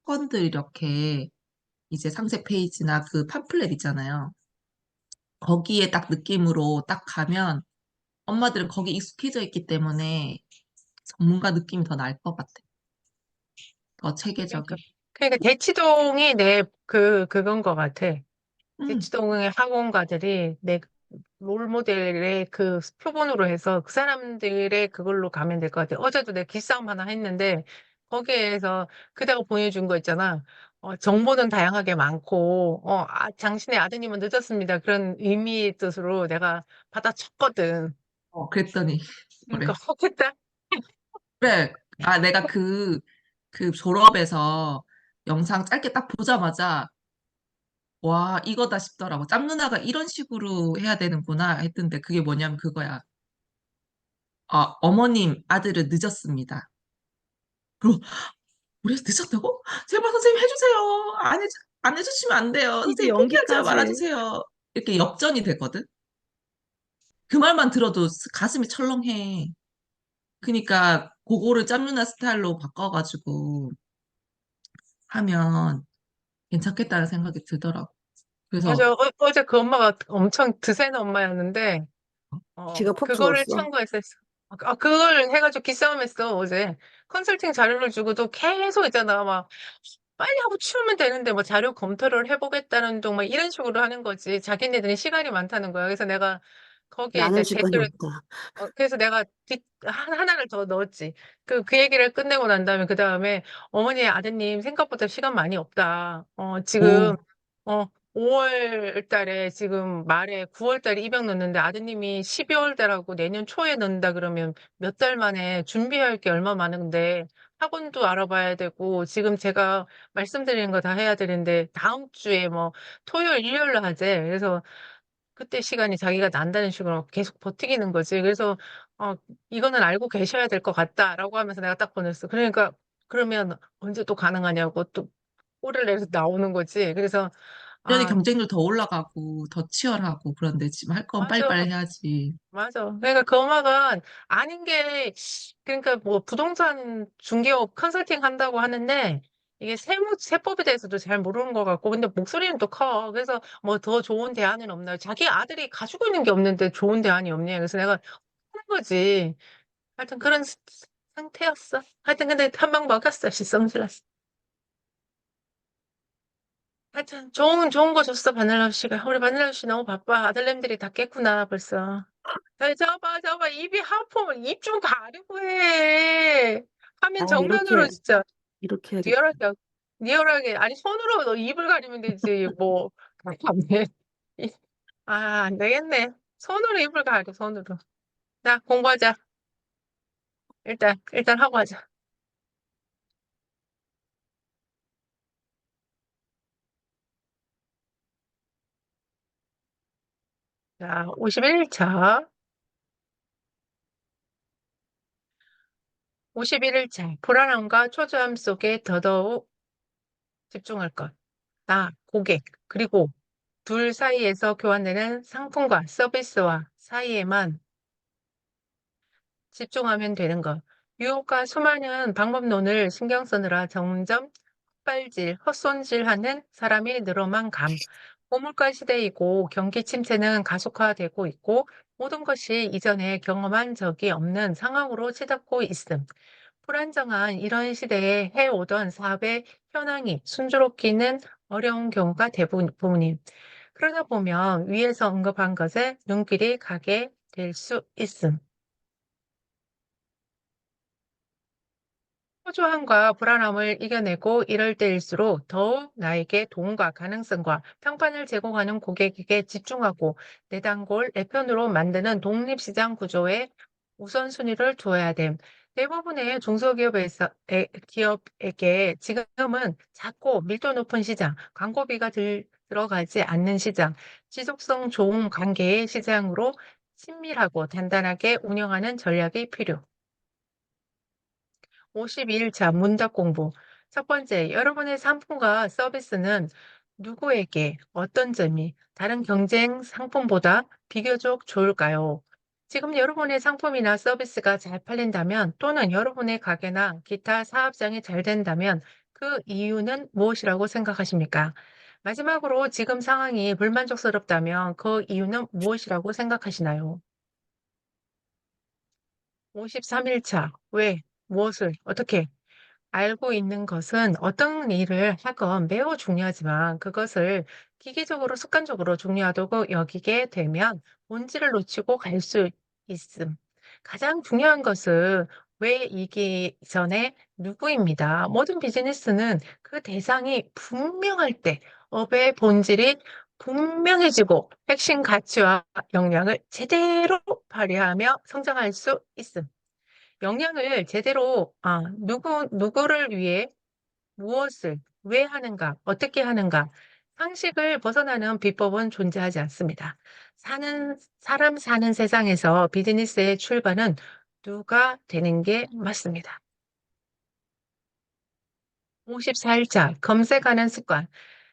학원들 이렇게 이제 상세 페이지나 그 팜플렛 있잖아요. 거기에 딱 느낌으로 딱 가면 엄마들은 거기 익숙해져 있기 때문에 전문가 느낌이 더 날 것 같아. 더 그러니까, 체계적인. 그러니까 대치동이 그건 것 같아. 응. 대치동의 학원가들이 내 롤모델의 그 표본으로 해서 그 사람들의 그걸로 가면 될 것 같아. 어제도 내가 기싸움 하나 했는데 거기에서 그다가 보내준 거 있잖아. 정보는 다양하게 많고, 당신의 아드님은 늦었습니다. 그런 의미의 뜻으로 내가 받아쳤거든. 그랬더니 그러니까 그래. 좋겠다. 그래. 아, 내가 그 졸업에서 영상 짧게 딱 보자마자 와, 이거다 싶더라고. 짬 누나가 이런 식으로 해야 되는구나 했던데 그게 뭐냐면 그거야. 어머님, 아들은 늦었습니다. 그리고 우리 늦었다고? 제발 선생님 해주세요. 안 해주시면 안 돼요. 이제 선생님 포기하지 연기까지 해. 말아주세요. 이렇게 역전이 되거든. 그 말만 들어도 가슴이 철렁해. 그니까 그거를 짬 누나 스타일로 바꿔가지고 하면 괜찮겠다는 생각이 들더라고. 그래서 맞아. 어제 그 엄마가 엄청 드센 엄마였는데, 지가 퍽 그거를 죽었어. 참고했었어. 그걸 해가지고 기싸움했어, 어제. 컨설팅 자료를 주고도 계속 있잖아. 막, 빨리 하고 치우면 되는데, 뭐, 자료 검토를 해보겠다는 둥, 막 이런 식으로 하는 거지. 자기네들이 시간이 많다는 거야. 그래서 내가 거기에 나는 이제 시간이 댓글을, 없다. 그래서 내가 하나를 더 넣었지. 그 얘기를 끝내고 난 다음에, 그 다음에, 어머니, 아드님, 생각보다 시간 많이 없다. 지금, 오, 5월 달에 지금 말에 9월 달에 입양 넣는데 아드님이 12월 달하고 내년 초에 넣는다 그러면 몇 달 만에 준비할 게 얼마 많은데 학원도 알아봐야 되고 지금 제가 말씀드리는 거 다 해야 되는데 다음 주에 뭐 토요일, 일요일로 하재. 그래서 그때 시간이 자기가 난다는 식으로 계속 버티기는 거지. 그래서 어, 이거는 알고 계셔야 될 것 같다라고 하면서 내가 딱 보냈어. 그러니까 그러면 언제 또 가능하냐고 또 꼬리를 내서 나오는 거지. 그래서 이러니 아, 경쟁률 더 올라가고 더 치열하고 그런데 지금 할 건 맞아. 빨리빨리 해야지. 맞아. 그러니까 그 엄마가 아닌 게, 그러니까 뭐 부동산 중개업 컨설팅 한다고 하는데, 이게 세법에 대해서도 잘 모르는 것 같고, 근데 목소리는 또 커. 그래서 뭐 더 좋은 대안은 없나요? 자기 아들이 가지고 있는 게 없는데 좋은 대안이 없냐. 그래서 내가 하는 거지. 하여튼 그런 상태였어. 하여튼 근데 한 방 먹였어. 시성질났어. 하여튼 좋은 거 줬어, 바닐라 씨가. 우리 바닐라 씨 너무 바빠. 아들nem들이 다 깼구나, 벌써. 야, 저봐, 입이 하품을 입 좀 가리고 해. 아, 화면 정면으로 진짜 이렇게 해야겠다. 리얼하게, 리얼하게. 아니, 손으로 너 입을 가리면 되지, 뭐. 가면. 안 되겠네. 손으로 입을 가려, 손으로. 자, 공부하자. 일단 하고 하자. 자, 51일차. 51일차. 불안함과 초조함 속에 더더욱 집중할 것. 나, 고객, 그리고 둘 사이에서 교환되는 상품과 서비스와 사이에만 집중하면 되는 것. 유혹과 수많은 방법론을 신경 쓰느라 점점 헛손질하는 사람이 늘어만 감. 고물가 시대이고 경기 침체는 가속화되고 있고 모든 것이 이전에 경험한 적이 없는 상황으로 치닫고 있음. 불안정한 이런 시대에 해오던 사업의 현황이 순조롭기는 어려운 경우가 대부분임. 그러다 보면 위에서 언급한 것에 눈길이 가게 될 수 있음. 초조함과 불안함을 이겨내고 이럴 때일수록 더욱 나에게 도움과 가능성과 평판을 제공하는 고객에게 집중하고 내단골, 내 편으로 만드는 독립시장 구조에 우선순위를 두어야 됨. 대부분의 기업에게 지금은 작고 밀도 높은 시장, 광고비가 들어가지 않는 시장, 지속성 좋은 관계의 시장으로 친밀하고 단단하게 운영하는 전략이 필요. 52일차 문답 공부. 첫 번째, 여러분의 상품과 서비스는 누구에게 어떤 점이 다른 경쟁 상품보다 비교적 좋을까요? 지금 여러분의 상품이나 서비스가 잘 팔린다면 또는 여러분의 가게나 기타 사업장이 잘 된다면 그 이유는 무엇이라고 생각하십니까? 마지막으로 지금 상황이 불만족스럽다면 그 이유는 무엇이라고 생각하시나요? 53일차. 왜? 무엇을? 어떻게? 알고 있는 것은 어떤 일을 하건 매우 중요하지만 그것을 기계적으로 습관적으로 중요하다고 여기게 되면 본질을 놓치고 갈 수 있음. 가장 중요한 것은 왜 이기 전에 누구입니다. 모든 비즈니스는 그 대상이 분명할 때 업의 본질이 분명해지고 핵심 가치와 역량을 제대로 발휘하며 성장할 수 있음. 역량을 제대로 누구를 위해 무엇을 왜 하는가, 어떻게 하는가, 상식을 벗어나는 비법은 존재하지 않습니다. 사람 사는 세상에서 비즈니스의 출발은 누가 되는 게 맞습니다. 54일차 검색하는 습관.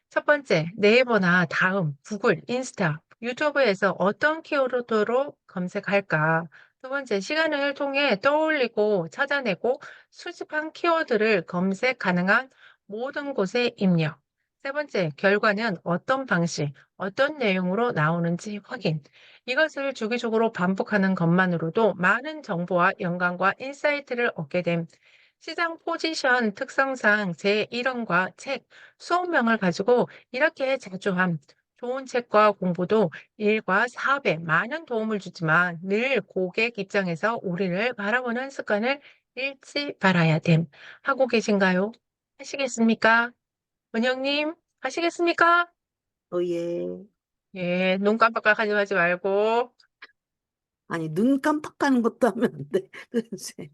첫 번째, 네이버나 다음, 구글, 인스타, 유튜브에서 어떤 키워드로 검색할까? 두 번째, 시간을 통해 떠올리고 찾아내고 수집한 키워드를 검색 가능한 모든 곳에 입력. 세 번째, 결과는 어떤 방식, 어떤 내용으로 나오는지 확인. 이것을 주기적으로 반복하는 것만으로도 많은 정보와 연관과 인사이트를 얻게 됨. 시장 포지션 특성상 제1원과 책, 수업명을 가지고 이렇게 자주 함. 좋은 책과 공부도 일과 사업에 많은 도움을 주지만 늘 고객 입장에서 우리를 바라보는 습관을 잃지 말아야 됨. 하고 계신가요? 하시겠습니까? 은영님, 하시겠습니까? 예. 예, 눈 깜빡깜빡하지 하지 말고. 아니, 눈 깜빡하는 것도 하면 안 돼. 그치?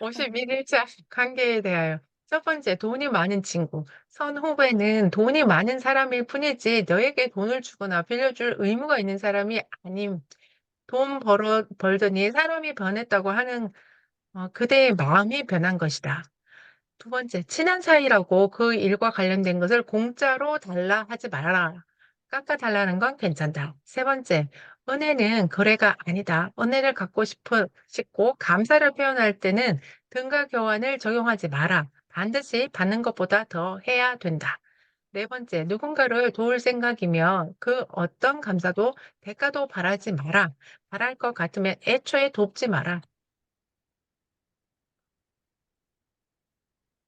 51일차 관계에 대하여. 첫 번째, 돈이 많은 친구. 선 후배는 돈이 많은 사람일 뿐이지 너에게 돈을 주거나 빌려줄 의무가 있는 사람이 아님. 벌더니 사람이 변했다고 하는 그대의 마음이 변한 것이다. 두 번째, 친한 사이라고 그 일과 관련된 것을 공짜로 달라 하지 말아라. 깎아달라는 건 괜찮다. 세 번째, 은혜는 거래가 아니다. 은혜를 싶고 감사를 표현할 때는 등가 교환을 적용하지 마라. 반드시 받는 것보다 더 해야 된다. 네 번째, 누군가를 도울 생각이면 그 어떤 감사도 대가도 바라지 마라. 바랄 것 같으면 애초에 돕지 마라.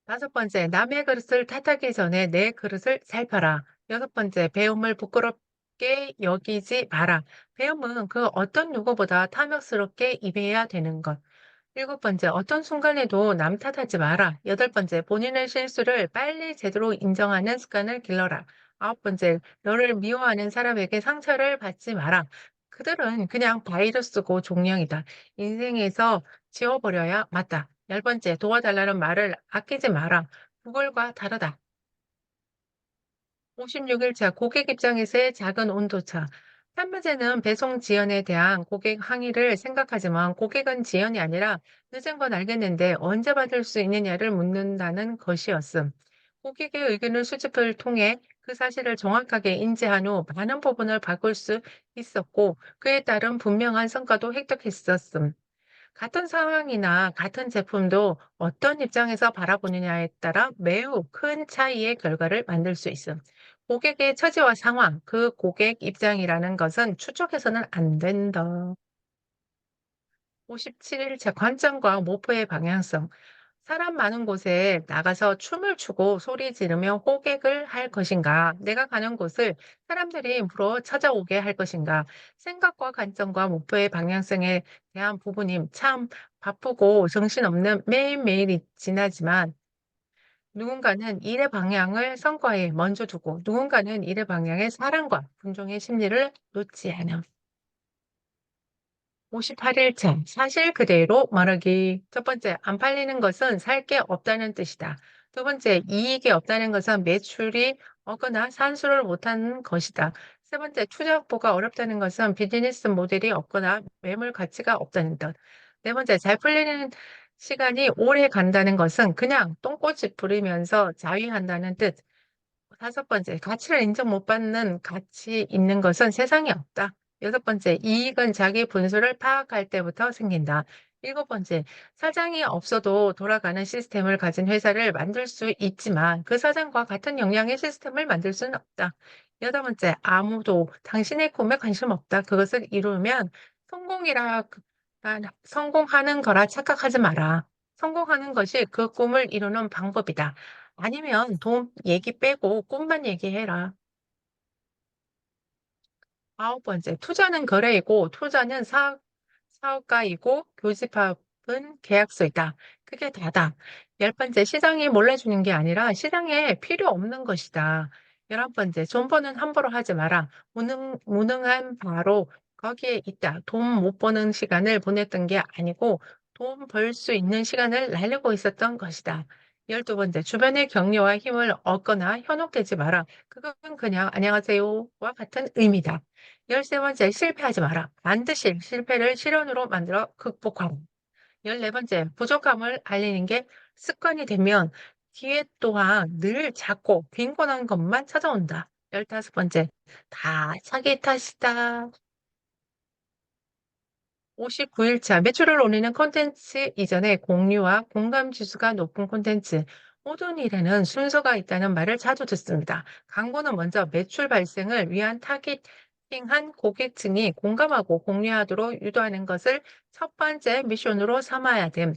다섯 번째, 남의 그릇을 탓하기 전에 내 그릇을 살펴라. 여섯 번째, 배움을 부끄럽게 여기지 마라. 배움은 그 어떤 누구보다 탐욕스럽게 임해야 되는 것. 일곱 번째, 어떤 순간에도 남 탓하지 마라. 여덟 번째, 본인의 실수를 빨리 제대로 인정하는 습관을 길러라. 아홉 번째, 너를 미워하는 사람에게 상처를 받지 마라. 그들은 그냥 바이러스고 종량이다. 인생에서 지워버려야 맞다. 열 번째, 도와달라는 말을 아끼지 마라. 구글과 다르다. 56일차 고객 입장에서의 작은 온도차. 판매자는 배송 지연에 대한 고객 항의를 생각하지만 고객은 지연이 아니라 늦은 건 알겠는데 언제 받을 수 있느냐를 묻는다는 것이었음. 고객의 의견을 수집을 통해 그 사실을 정확하게 인지한 후 많은 부분을 바꿀 수 있었고 그에 따른 분명한 성과도 획득했었음. 같은 상황이나 같은 제품도 어떤 입장에서 바라보느냐에 따라 매우 큰 차이의 결과를 만들 수 있음. 고객의 처지와 상황, 그 고객 입장이라는 것은 추측해서는 안 된다. 57일차 관점과 목표의 방향성. 사람 많은 곳에 나가서 춤을 추고 소리 지르며 호객을 할 것인가? 내가 가는 곳을 사람들이 물어 찾아오게 할 것인가? 생각과 관점과 목표의 방향성에 대한 부분이 참 바쁘고 정신없는 매일매일이 지나지만 누군가는 일의 방향을 성과에 먼저 두고 누군가는 일의 방향에 사랑과 분종의 심리를 놓지 않음. 58일차 사실 그대로 말하기. 첫 번째, 안 팔리는 것은 살 게 없다는 뜻이다. 두 번째, 이익이 없다는 것은 매출이 오거나 산수를 못하는 것이다. 세 번째, 투자 확보가 어렵다는 것은 비즈니스 모델이 없거나 매물 가치가 없다는 뜻. 네 번째, 잘 풀리는 시간이 오래 간다는 것은 그냥 똥꼬치 부리면서 자위한다는 뜻. 다섯 번째, 가치를 인정 못 받는 가치 있는 것은 세상에 없다. 여섯 번째, 이익은 자기 분수를 파악할 때부터 생긴다. 일곱 번째, 사장이 없어도 돌아가는 시스템을 가진 회사를 만들 수 있지만 그 사장과 같은 역량의 시스템을 만들 수는 없다. 여덟 번째, 아무도 당신의 꿈에 관심 없다. 그것을 이루면 성공이라, 성공하는 거라 착각하지 마라. 성공하는 것이 그 꿈을 이루는 방법이다. 아니면 돈 얘기 빼고 꿈만 얘기해라. 아홉 번째, 투자는 거래이고, 투자는 사업가이고, 교집합은 계약서이다. 그게 다다. 열 번째, 시장이 몰라주는 게 아니라 시장에 필요 없는 것이다. 열한 번째, 존버는 함부로 하지 마라. 무능한 바로 거기에 있다. 돈 못 버는 시간을 보냈던 게 아니고, 돈 벌 수 있는 시간을 날리고 있었던 것이다. 열두 번째, 주변의 격려와 힘을 얻거나 현혹되지 마라. 그건 그냥 안녕하세요와 같은 의미다. 열세 번째, 실패하지 마라. 반드시 실패를 실현으로 만들어 극복하라. 열네 번째, 부족함을 알리는 게 습관이 되면 기회 또한 늘 작고 빈곤한 것만 찾아온다. 열다섯 번째, 다 자기 탓이다. 59일차 매출을 올리는 콘텐츠 이전에 공유와 공감 지수가 높은 콘텐츠. 모든 일에는 순서가 있다는 말을 자주 듣습니다. 광고는 먼저 매출 발생을 위한 타겟팅한 고객층이 공감하고 공유하도록 유도하는 것을 첫 번째 미션으로 삼아야 됨.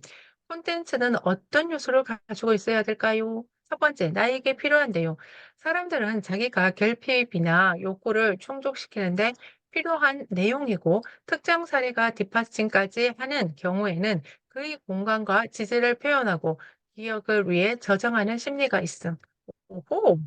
콘텐츠는 어떤 요소를 가지고 있어야 될까요? 첫 번째, 나에게 필요한데요. 사람들은 자기가 결핍이나 욕구를 충족시키는데 필요한 내용이고 특정 사례가 뒷받침까지 하는 경우에는 그의 공감과 지지를 표현하고 기억을 위해 저장하는 심리가 있음. 오호.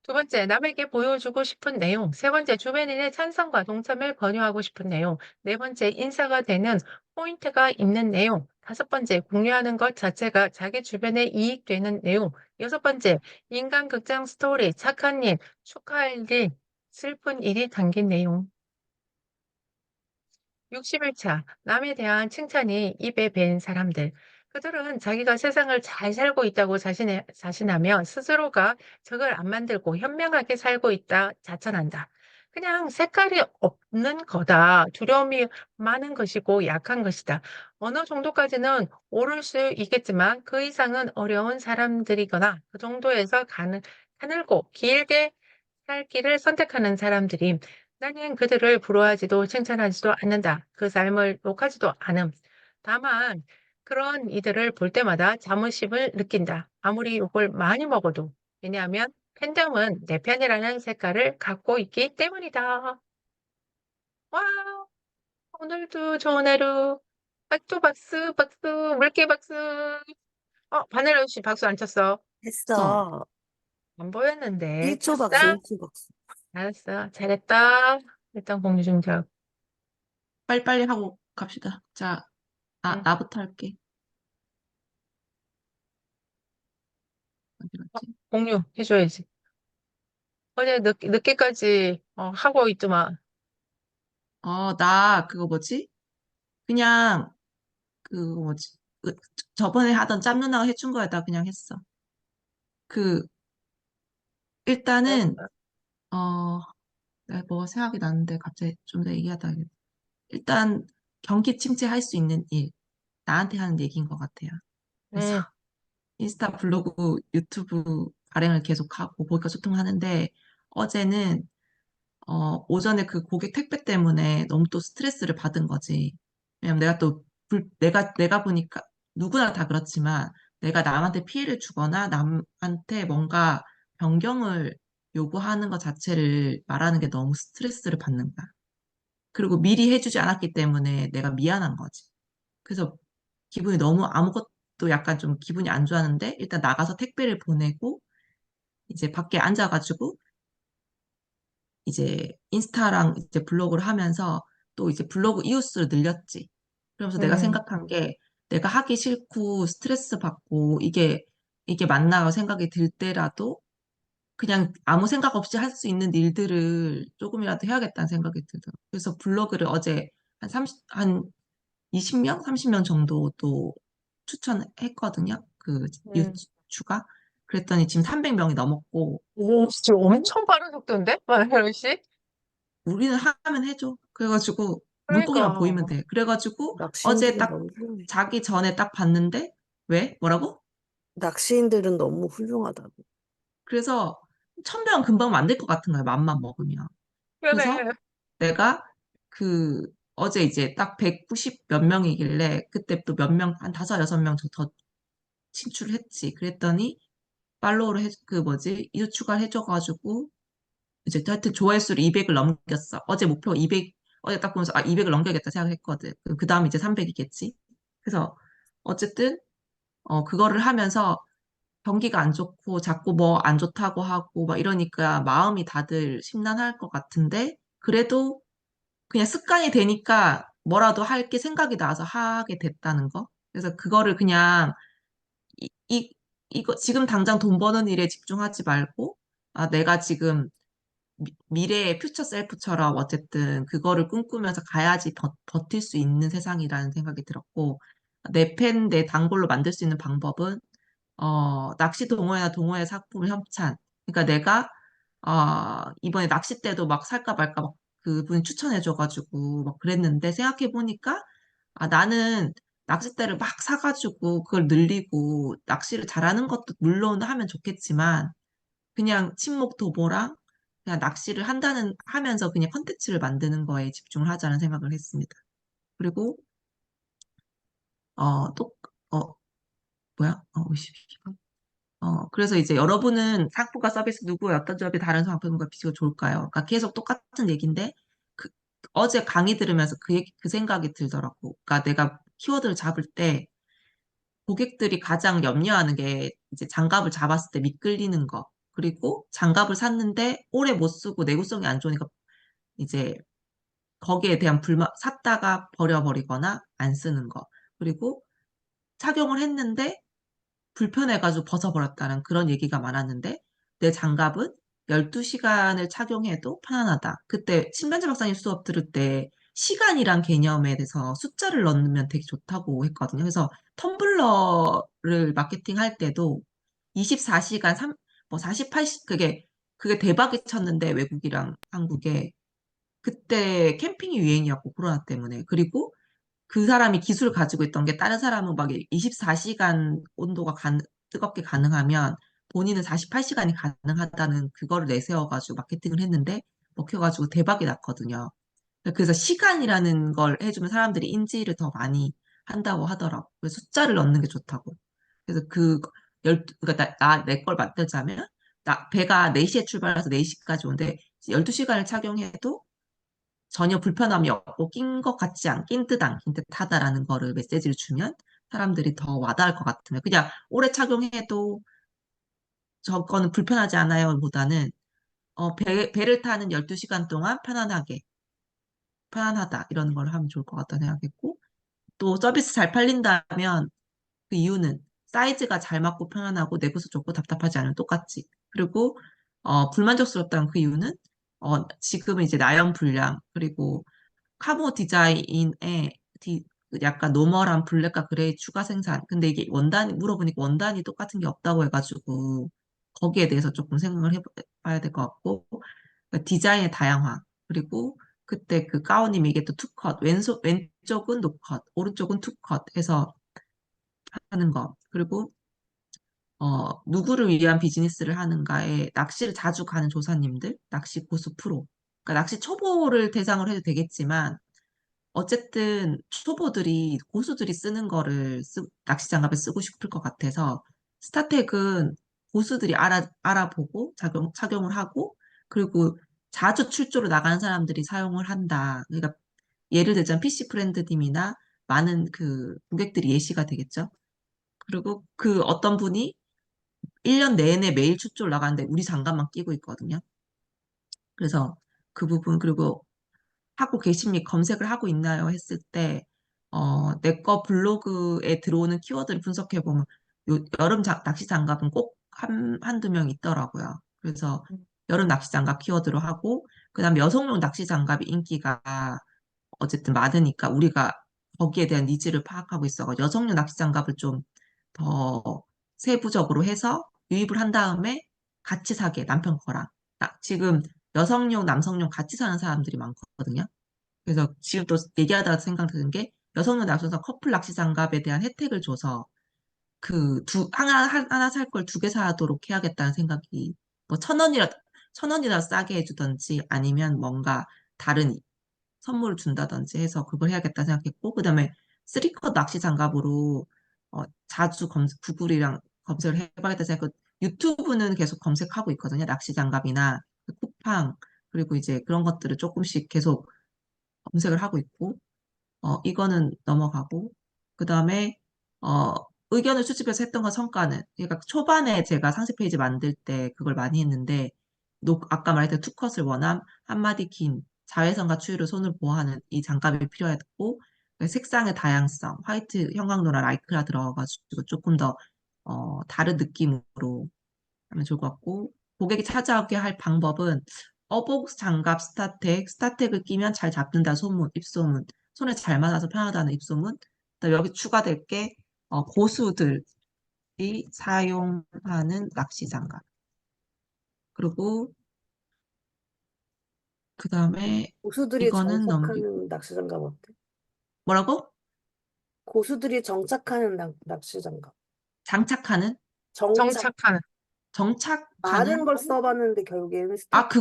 두 번째, 남에게 보여주고 싶은 내용. 세 번째, 주변인의 찬성과 동참을 권유하고 싶은 내용. 네 번째, 인사가 되는 포인트가 있는 내용. 다섯 번째, 공유하는 것 자체가 자기 주변에 이익되는 내용. 여섯 번째, 인간극장 스토리, 착한 일, 축하할 일, 슬픈 일이 담긴 내용. 60일차, 남에 대한 칭찬이 입에 밴 사람들. 그들은 자기가 세상을 잘 살고 있다고 자신하며 스스로가 적을 안 만들고 현명하게 살고 있다 자천한다. 그냥 색깔이 없는 거다. 두려움이 많은 것이고 약한 것이다. 어느 정도까지는 오를 수 있겠지만 그 이상은 어려운 사람들이거나 그 정도에서 가늘고 길게 살 길을 선택하는 사람들이 나는 그들을 부러워하지도 칭찬하지도 않는다. 그 삶을 욕하지도 않음. 다만 그런 이들을 볼 때마다 자부심을 느낀다. 아무리 욕을 많이 먹어도. 왜냐하면 팬덤은 내 편이라는 색깔을 갖고 있기 때문이다. 와, 오늘도 좋은 하루. 박수, 박수, 박수, 물개 박수. 바늘로 씨 박수 안 쳤어. 써. 했어. 안 보였는데. 1초 박수, 쳤어? 1초 박수. 알았어. 잘했다. 일단 공유 좀 줘. 빨리빨리 하고 갑시다. 자, 응. 나부터 할게. 어디 갔지? 공유 해줘야지. 어제 늦게까지 하고 있더만. 나 그거 뭐지? 그냥 그거 뭐지? 저번에 하던 짬 누나가 해준 거에다 그냥 했어. 그 일단은 내가 뭐 생각이 나는데 갑자기 좀 더 얘기하다 하겠다. 일단 경기 침체할 수 있는 일 나한테 하는 얘기인 것 같아요. 그래서 응, 인스타, 블로그, 유튜브 발행을 계속하고 고객과 소통하는데 어제는 오전에 그 고객 택배 때문에 너무 또 스트레스를 받은 거지. 왜냐면 내가 또 내가 보니까 누구나 다 그렇지만 내가 남한테 피해를 주거나 남한테 뭔가 변경을 요구하는 것 자체를 말하는 게 너무 스트레스를 받는 거야. 그리고 미리 해주지 않았기 때문에 내가 미안한 거지. 그래서 기분이 너무 아무것도 약간 좀 기분이 안 좋았는데 일단 나가서 택배를 보내고 이제 밖에 앉아가지고 이제 인스타랑 이제 블로그를 하면서 또 이제 블로그 이웃수를 늘렸지. 그러면서 내가 응, 생각한 게 내가 하기 싫고 스트레스 받고 이게 맞나 생각이 들 때라도 그냥 아무 생각 없이 할 수 있는 일들을 조금이라도 해야겠다는 생각이 들더라고요. 그래서 블로그를 어제 한 20명, 30명 정도 또 추천했거든요. 그 응. 유추가. 그랬더니 지금 300명이 넘었고 오, 진짜 엄청 빠른 속도인데? 마늘 씨? 우리는 하면 해줘. 그래가지고 물고기만 보이면 그러니까. 돼. 그래가지고 어제 낚시인들은 딱 너무 훌륭해. 자기 전에 딱 봤는데 왜? 뭐라고? 낚시인들은 너무 훌륭하다고. 그래서 1,000병 금방 만들 것 같은 거야. 맘만 먹으면. 그래서 그래. 내가 그 어제 이제 딱 190 몇 명이길래 그때 또 몇 명, 한 다섯, 여섯 명 더 친출했지. 그랬더니 팔로우를 그 뭐지? 이주 추가를 해줘가지고 이제 하여튼 조회수를 200을 넘겼어. 어제 목표 200, 어제 딱 보면서 200을 넘겨야겠다 생각했거든. 그 다음 이제 300이겠지. 그래서 어쨌든 그거를 하면서 경기가 안 좋고 자꾸 뭐 안 좋다고 하고 막 이러니까 마음이 다들 심란할 것 같은데 그래도 그냥 습관이 되니까 뭐라도 할 게 생각이 나서 하게 됐다는 거. 그래서 그거를 그냥 이, 이, 이거 지금 당장 돈 버는 일에 집중하지 말고 내가 지금 미래의 퓨처 셀프처럼 어쨌든 그거를 꿈꾸면서 가야지 버틸 수 있는 세상이라는 생각이 들었고 내 펜, 내 단골로 만들 수 있는 방법은 낚시 동호회나 동호회 상품 협찬. 그러니까 내가 이번에 낚싯대도 막 살까 말까 막 그분이 추천해줘가지고 막 그랬는데 생각해보니까 나는 낚싯대를 막 사가지고 그걸 늘리고 낚시를 잘하는 것도 물론 하면 좋겠지만 그냥 친목 도모랑 그냥 낚시를 하면서 그냥 컨텐츠를 만드는 거에 집중을 하자는 생각을 했습니다. 그리고 또 뭐야? 52번. 그래서 이제 여러분은 상품과 서비스 누구의 어떤 점이 다른 상품과 비교가 좋을까요? 그러니까 계속 똑같은 얘기인데, 그, 어제 강의 들으면서 그 생각이 들더라고. 그러니까 내가 키워드를 잡을 때 고객들이 가장 염려하는 게 이제 장갑을 잡았을 때 미끌리는 거. 그리고 장갑을 샀는데 오래 못 쓰고 내구성이 안 좋으니까 이제 거기에 대한 불만, 샀다가 버려버리거나 안 쓰는 거. 그리고 착용을 했는데 불편해가지고 벗어버렸다는 그런 얘기가 많았는데 내 장갑은 12시간을 착용해도 편안하다. 그때 신변재 박사님 수업 들을 때 시간이란 개념에 대해서 숫자를 넣으면 되게 좋다고 했거든요. 그래서 텀블러를 마케팅할 때도 24시간, 뭐 48시, 그게 대박이 쳤는데 외국이랑 한국에 그때 캠핑이 유행이었고 코로나 때문에. 그리고 그 사람이 기술을 가지고 있던 게 다른 사람은 막 24시간 온도가 뜨겁게 가능하면 본인은 48시간이 가능하다는 그거를 내세워가지고 마케팅을 했는데 먹혀가지고 대박이 났거든요. 그래서 시간이라는 걸 해주면 사람들이 인지를 더 많이 한다고 하더라고. 그래서 숫자를 넣는 게 좋다고. 그래서 그러니까 내 걸 만들자면, 배가 4시에 출발해서 4시까지 오는데 12시간을 착용해도 전혀 불편함이 없고 낀 듯 안 낀 듯 하다라는 거를 메시지를 주면 사람들이 더 와닿을 것 같으면 그냥 오래 착용해도 저거는 불편하지 않아요 보다는 배를 타는 12시간 동안 편안하다 이런 걸 하면 좋을 것 같다 생각했고 또 서비스 잘 팔린다면 그 이유는 사이즈가 잘 맞고 편안하고 내구성 좋고 답답하지 않으면 똑같지. 그리고 불만족스럽다는 그 이유는 지금은 이제 나연 불량 그리고 카모 디자인에 약간 노멀한 블랙과 그레이 추가 생산. 근데 이게 물어보니까 원단이 똑같은 게 없다고 해가지고 거기에 대해서 조금 생각을 해봐야 될 것 같고 그러니까 디자인의 다양화. 그리고 그때 그 가우님 이게 또 투컷, 왼쪽은 노컷, 오른쪽은 투컷 해서 하는 거. 그리고 누구를 위한 비즈니스를 하는가에 낚시를 자주 가는 조사님들, 낚시 고수 프로. 그러니까 낚시 초보를 대상으로 해도 되겠지만 어쨌든 초보들이 고수들이 쓰는 거를 낚시 장갑에 쓰고 싶을 것 같아서 스타텍은 고수들이 알아보고 착용을 하고 그리고 자주 출조로 나가는 사람들이 사용을 한다. 그러니까 예를 들자면 PC 프렌드님이나 많은 그 고객들이 예시가 되겠죠. 그리고 그 어떤 분이 1년 내내 매일 출조를 나가는데 우리 장갑만 끼고 있거든요. 그래서 그 부분 그리고 하고 계십니까? 검색을 하고 있나요? 했을 때, 내 거 블로그에 들어오는 키워드를 분석해보면, 낚시 장갑은 꼭 한두 명 있더라고요. 그래서 여름 낚시 장갑 키워드로 하고, 그 다음에 여성용 낚시 장갑이 인기가 어쨌든 많으니까 우리가 거기에 대한 니즈를 파악하고 있어가지고 여성용 낚시 장갑을 좀 더 세부적으로 해서 유입을 한 다음에 같이 사게, 남편 거랑. 지금 여성용, 남성용 같이 사는 사람들이 많거든요. 그래서 지금 또 얘기하다가 생각 드는 게 여성용, 남성용 커플 낚시 장갑에 대한 혜택을 줘서 하나 살 걸 두 개 사도록 해야겠다는 생각이, 뭐 천 원이라 싸게 해주던지 아니면 뭔가 다른 선물을 준다든지 해서 그걸 해야겠다 생각했고, 그 다음에 쓰리컷 낚시 장갑으로 자주 구글이랑 검색을 해봐야겠다 생각했고, 유튜브는 계속 검색하고 있거든요. 낚시 장갑이나 그 쿠팡, 그리고 이제 그런 것들을 조금씩 계속 검색을 하고 있고, 이거는 넘어가고, 그 다음에, 어, 의견을 수집해서 했던 건 성과는, 그러니까 초반에 제가 상세 페이지 만들 때 그걸 많이 했는데, 아까 말했던 투컷을 원함, 한마디 긴, 자외선과 추위를 손을 보호하는 이 장갑이 필요했고, 색상의 다양성, 화이트, 형광노랑 라이크라 들어가가지고 조금 더, 다른 느낌으로 하면 좋을 것 같고, 고객이 찾아오게 할 방법은 어복 장갑 스타텍을 끼면 잘 잡는다 소문, 입소문, 손에 잘 맞아서 편하다는 입소문, 그다음에 여기 추가될 게 고수들이 사용하는 낚시 장갑. 그리고 그 다음에 고수들이 이거는 넘기고 정착하는 낚시장갑 어때? 뭐라고? 고수들이 정착하는 낚시장갑. 장착하는? 정착. 정착하는. 많은 정착하는? 걸 써봤는데 결국에는 아, 스타트.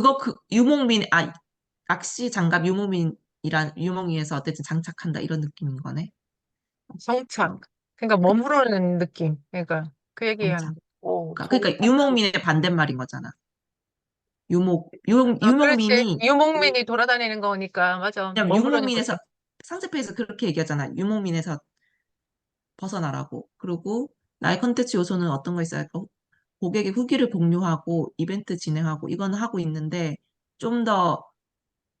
낚시 장갑 유목민에서 어쨌든 장착한다 이런 느낌인 거네. 정착. 어, 그러니까 머무르는 느낌. 그러니까 그 얘기하는 정착. 거. 그러니까 정착한. 유목민의 반대말인 거잖아. 그렇지. 유목민이, 유목민이 돌아다니는 거니까, 맞아. 그냥 머무르는 유목민에서, 거지. 상세페이지에서 그렇게 얘기하잖아. 유목민에서 벗어나라고. 그리고 나의 컨텐츠 요소는 어떤 거 있어야 할까? 고객의 후기를 공유하고, 이벤트 진행하고, 이거는 하고 있는데, 좀 더,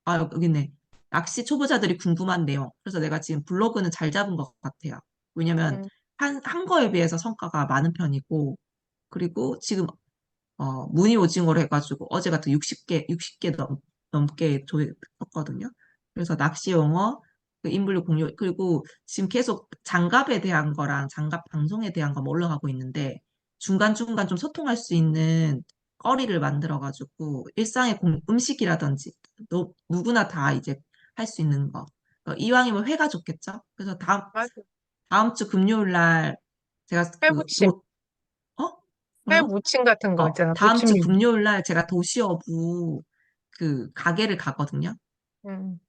여기 있네. 낚시 초보자들이 궁금한 내용. 그래서 내가 지금 블로그는 잘 잡은 것 같아요. 왜냐면, 음, 한 거에 비해서 성과가 많은 편이고, 그리고 지금 무늬 오징어로 해가지고 어제 같은 60개 넘게 조회했거든요. 그래서 낚시 용어, 그 인물로 공유, 그리고 지금 계속 장갑에 대한 거랑 장갑 방송에 대한 거만 올라가고 있는데 중간중간 좀 소통할 수 있는 거리를 만들어가지고 일상의 음식이라든지 누구나 다 이제 할 수 있는 거. 이왕이면 회가 좋겠죠? 그래서 맞아. 다음 주 금요일 날 제가 회무침. 어? 뭐라고? 회무침 같은 거 있잖아. 다음 주 무침용. 금요일 날 제가 도시어부 그 가게를 가거든요. 음.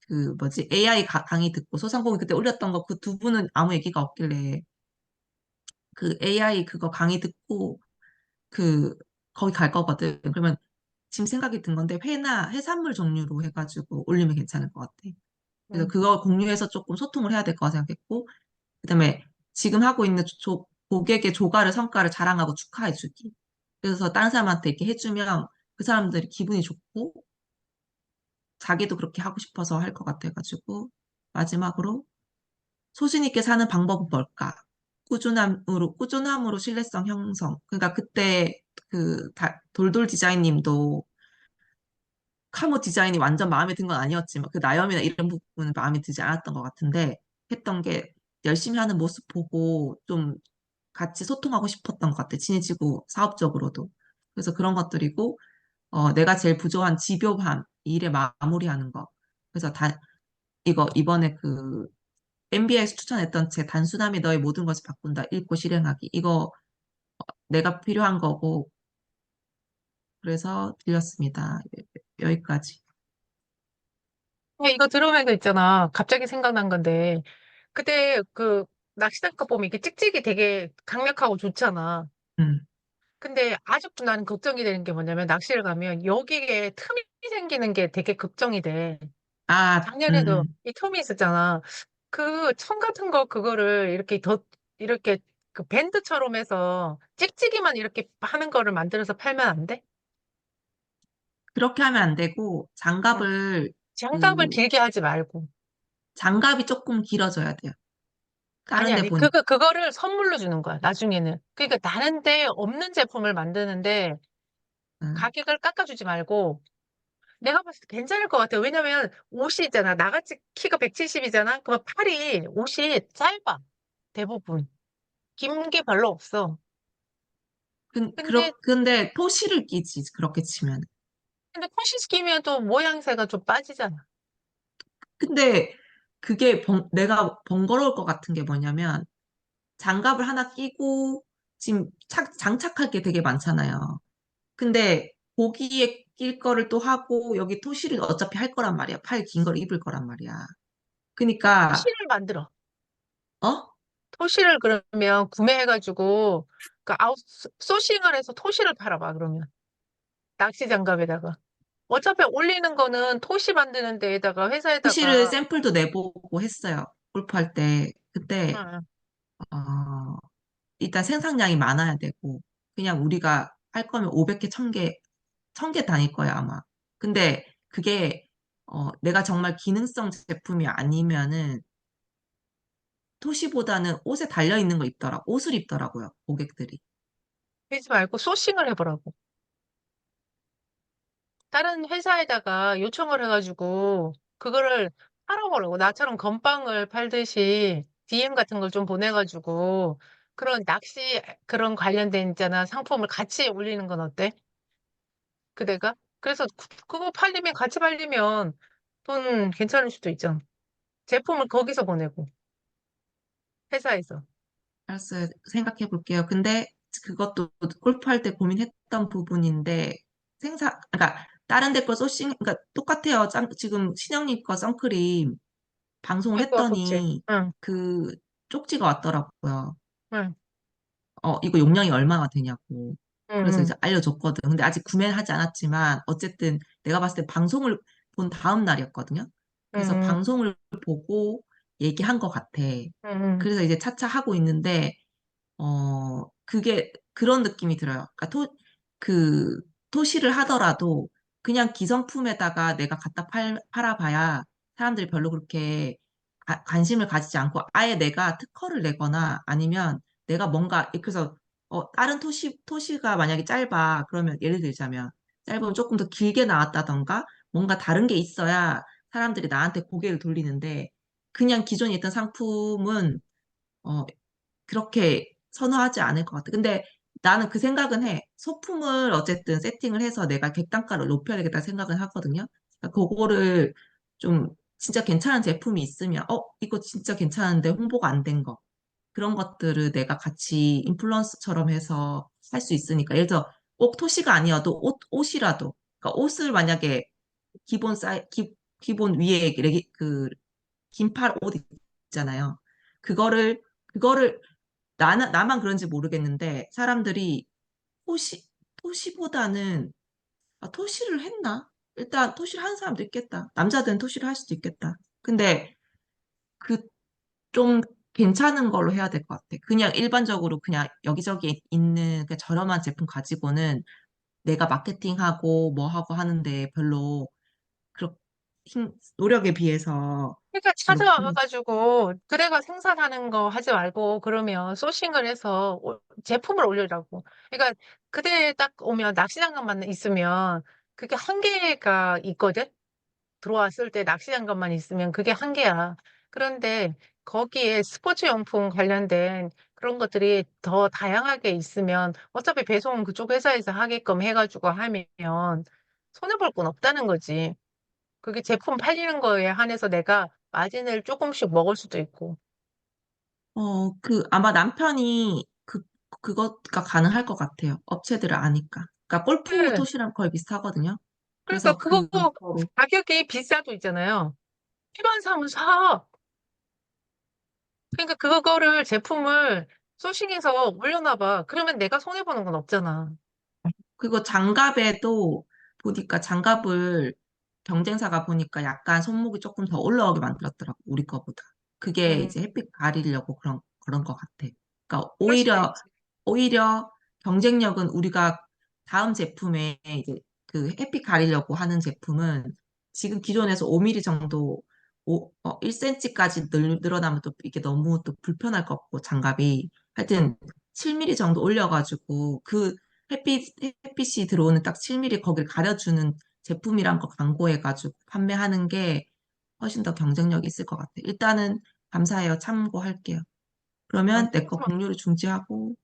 그 뭐지? AI 강의 듣고 소상공인 그때 올렸던 거 그 두 분은 아무 얘기가 없길래 그 AI 그거 강의 듣고 그 거기 갈 거거든. 그러면 지금 생각이 든 건데 회나 해산물 종류로 해가지고 올리면 괜찮을 것 같아. 그래서 음. 그거 공유해서 조금 소통을 해야 될 거라 생각했고 그다음에 지금 하고 있는 고객의 조가를 성과를 자랑하고 축하해주기. 그래서 다른 사람한테 이렇게 해주면 그 사람들이 기분이 좋고 자기도 그렇게 하고 싶어서 할 것 같아가지고 마지막으로 소신 있게 사는 방법은 뭘까? 꾸준함으로 신뢰성 형성. 그러니까 그때 돌돌 디자인님도 카모 디자인이 완전 마음에 든 건 아니었지만 그 나염이나 이런 부분은 마음에 들지 않았던 것 같은데 했던 게 열심히 하는 모습 보고 좀 같이 소통하고 싶었던 것 같아. 친해지고 사업적으로도. 그래서 그런 것들이고 내가 제일 부족한 집요함, 일에 마무리하는 거. 그래서 이거 이번에 그 MBA에서 추천했던 제 단순함이 너의 모든 것을 바꾼다. 읽고 실행하기. 이거 내가 필요한 거고 그래서 드렸습니다. 여기까지. 이거 들으면서 있잖아. 갑자기 생각난 건데. 그때 그 낚시장갑 보면 이게 찍찍이 되게 강력하고 좋잖아. 음. 근데 아직도 나는 걱정이 되는 게 뭐냐면 낚시를 가면 여기에 틈이 생기는 게 되게 걱정이 돼. 아, 작년에도 이 틈이 있었잖아. 그 천 같은 거 그거를 이렇게 그 밴드처럼 해서 찍찍이만 이렇게 하는 거를 만들어서 팔면 안 돼? 그렇게 하면 안 되고 응. 장갑을 그 길게 하지 말고. 장갑이 조금 길어져야 돼요. 아니, 다른 데 아니. 보니까. 그거를 선물로 주는 거야, 나중에는. 그러니까 다른데 없는 제품을 만드는데 가격을 깎아주지 말고 내가 봤을 때 괜찮을 것 같아요. 왜냐면 옷이 있잖아. 나같이 키가 170이잖아. 그러면 옷이 짧아. 대부분. 긴 게 별로 없어. 근데 근데 토시를 끼지, 그렇게 치면. 근데 코시스 끼면 또 모양새가 좀 빠지잖아. 근데 그게 내가 번거로울 것 같은 게 뭐냐면 장갑을 하나 끼고 지금 장착할 게 되게 많잖아요. 근데 거기에 낄 거를 또 하고 여기 토시를 어차피 할 거란 말이야. 팔 긴 걸 입을 거란 말이야. 그러니까 토시를 만들어. 어? 토시를 그러면 구매해가지고 그 소싱을 해서 토시를 팔아봐 그러면 낚시 장갑에다가 어차피 올리는 거는 토시 만드는 데에다가 토시를 회사에다가 샘플도 내보고 했어요. 골프할 때. 그때 응, 어, 일단 생산량이 많아야 되고 그냥 우리가 할 거면 500개, 1000개, 1000개 다닐 거야 아마. 근데 그게 내가 정말 기능성 제품이 아니면은 토시보다는 옷에 달려 있는 거 옷을 입더라고요, 고객들이. 하지 말고 소싱을 해보라고. 다른 회사에다가 요청을 해가지고 그거를 팔아보라고. 나처럼 건빵을 팔듯이 DM 같은 걸 좀 보내가지고 그런 낚시 그런 관련된 있잖아 상품을 같이 올리는 건 어때? 그대가? 그래서 그거 팔리면 같이 팔리면 돈 괜찮을 수도 있잖아. 제품을 거기서 보내고 회사에서. 알았어요. 생각해 볼게요. 근데 그것도 골프할 때 고민했던 부분인데 그러니까 다른 데 거 소싱, 그러니까 똑같아요. 지금 신영님 거 선크림 방송을 그거 그치? 했더니 응, 그 쪽지가 왔더라고요. 응, 이거 용량이 얼마나 되냐고. 응, 그래서 이제 응, 알려줬거든. 근데 아직 구매는 하지 않았지만 어쨌든 내가 봤을 때 방송을 본 다음 날이었거든요. 그래서 응, 방송을 보고 얘기한 것 같아. 응, 응. 그래서 이제 차차 하고 있는데 그게 그런 느낌이 들어요. 그러니까 그, 토시를 하더라도 그냥 기성품에다가 내가 갖다 팔아봐야 사람들이 별로 그렇게 관심을 가지지 않고 아예 내가 특허를 내거나 아니면 내가 뭔가, 그래서, 다른 토시가 만약에 짧아. 그러면 예를 들자면, 짧으면 조금 더 길게 나왔다던가 뭔가 다른 게 있어야 사람들이 나한테 고개를 돌리는데 그냥 기존에 있던 상품은 어, 그렇게 선호하지 않을 것 같아. 근데 나는 그 생각은 해. 소품을 어쨌든 세팅을 해서 내가 객단가를 높여야 되겠다 생각은 하거든요. 그러니까 그거를 좀 진짜 괜찮은 제품이 있으면, 이거 진짜 괜찮은데 홍보가 안 된 거. 그런 것들을 내가 같이 인플루언서처럼 해서 할 수 있으니까. 예를 들어, 꼭 토시가 아니어도 옷이라도. 그러니까 옷을 만약에 기본 위에 긴팔 옷 있잖아요. 그거를 나만 그런지 모르겠는데, 사람들이 토시, 토시보다는, 토시를 했나? 일단 토시를 하는 사람도 있겠다. 남자들은 토시를 할 수도 있겠다. 근데 그 좀 괜찮은 걸로 해야 될 것 같아. 그냥 일반적으로 그냥 여기저기 있는 그냥 저렴한 제품 가지고는 내가 마케팅하고 뭐 하고 하는데 별로 그렇게 노력에 비해서 그러니까 그렇게 찾아와가지고 그대가 생산하는 거 하지 말고 그러면 소싱을 해서 제품을 올리라고. 그러니까 그대 딱 오면 낚시장갑만 있으면 그게 한 개가 있거든? 들어왔을 때 낚시장갑만 있으면 그게 한 개야. 그런데 거기에 스포츠 용품 관련된 그런 것들이 더 다양하게 있으면 어차피 배송은 그쪽 회사에서 하게끔 해가지고 하면 손해볼 건 없다는 거지. 그게 제품 팔리는 거에 한해서 내가 마진을 조금씩 먹을 수도 있고. 아마 남편이 그거가 가능할 것 같아요. 업체들을 아니까. 그러니까 골프 그래. 토시랑 거의 비슷하거든요. 그러니까 그래서 그거 그거로, 가격이 비싸도 있잖아요. 필요한 사람은 사. 그러니까 그거를 제품을 소싱해서 올려놔봐. 그러면 내가 손해보는 건 없잖아. 그리고 장갑에도 보니까 장갑을 경쟁사가 보니까 약간 손목이 조금 더 올라오게 만들었더라고, 우리 거보다. 그게 음, 이제 햇빛 가리려고 그런 것 같아. 그러니까 그럴 수도 있지. 오히려 경쟁력은 우리가 다음 제품에 이제 그 햇빛 가리려고 하는 제품은 지금 기존에서 5mm 정도, 1cm까지 늘어나면 또 이게 너무 또 불편할 것 같고, 장갑이. 하여튼 7mm 정도 올려가지고 햇빛이 들어오는 딱 7mm 거길 가려주는 제품이란 거 광고해가지고 판매하는 게 훨씬 더 경쟁력이 있을 것 같아. 일단은 감사해요. 참고할게요. 그러면 내 거 그렇지만, 공유를 중지하고,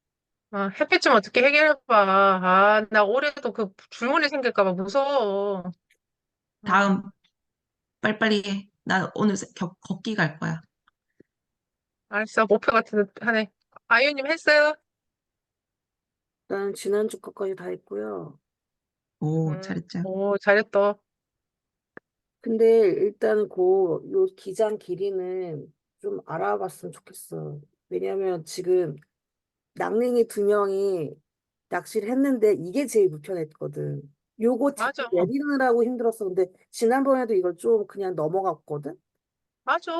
햇빛 좀 어떻게 해결해봐. 나 올해도 그 줄무늬 생길까 봐 무서워. 어, 다음 빨리빨리 해. 나 오늘 걷기 갈 거야. 알았어. 목표 같은 데 하네. 아이유님 했어요? 난 지난주 것까지 다 했고요. 오, 잘했죠. 오, 잘했다. 근데 일단 요 기장 길이는 좀 알아봤으면 좋겠어. 왜냐면 지금 낭랭이 두 명이 낚시를 했는데 이게 제일 불편했거든. 요거 자꾸 맞아. 내리느라고 힘들었어. 근데 지난번에도 이걸 좀 그냥 넘어갔거든? 맞아.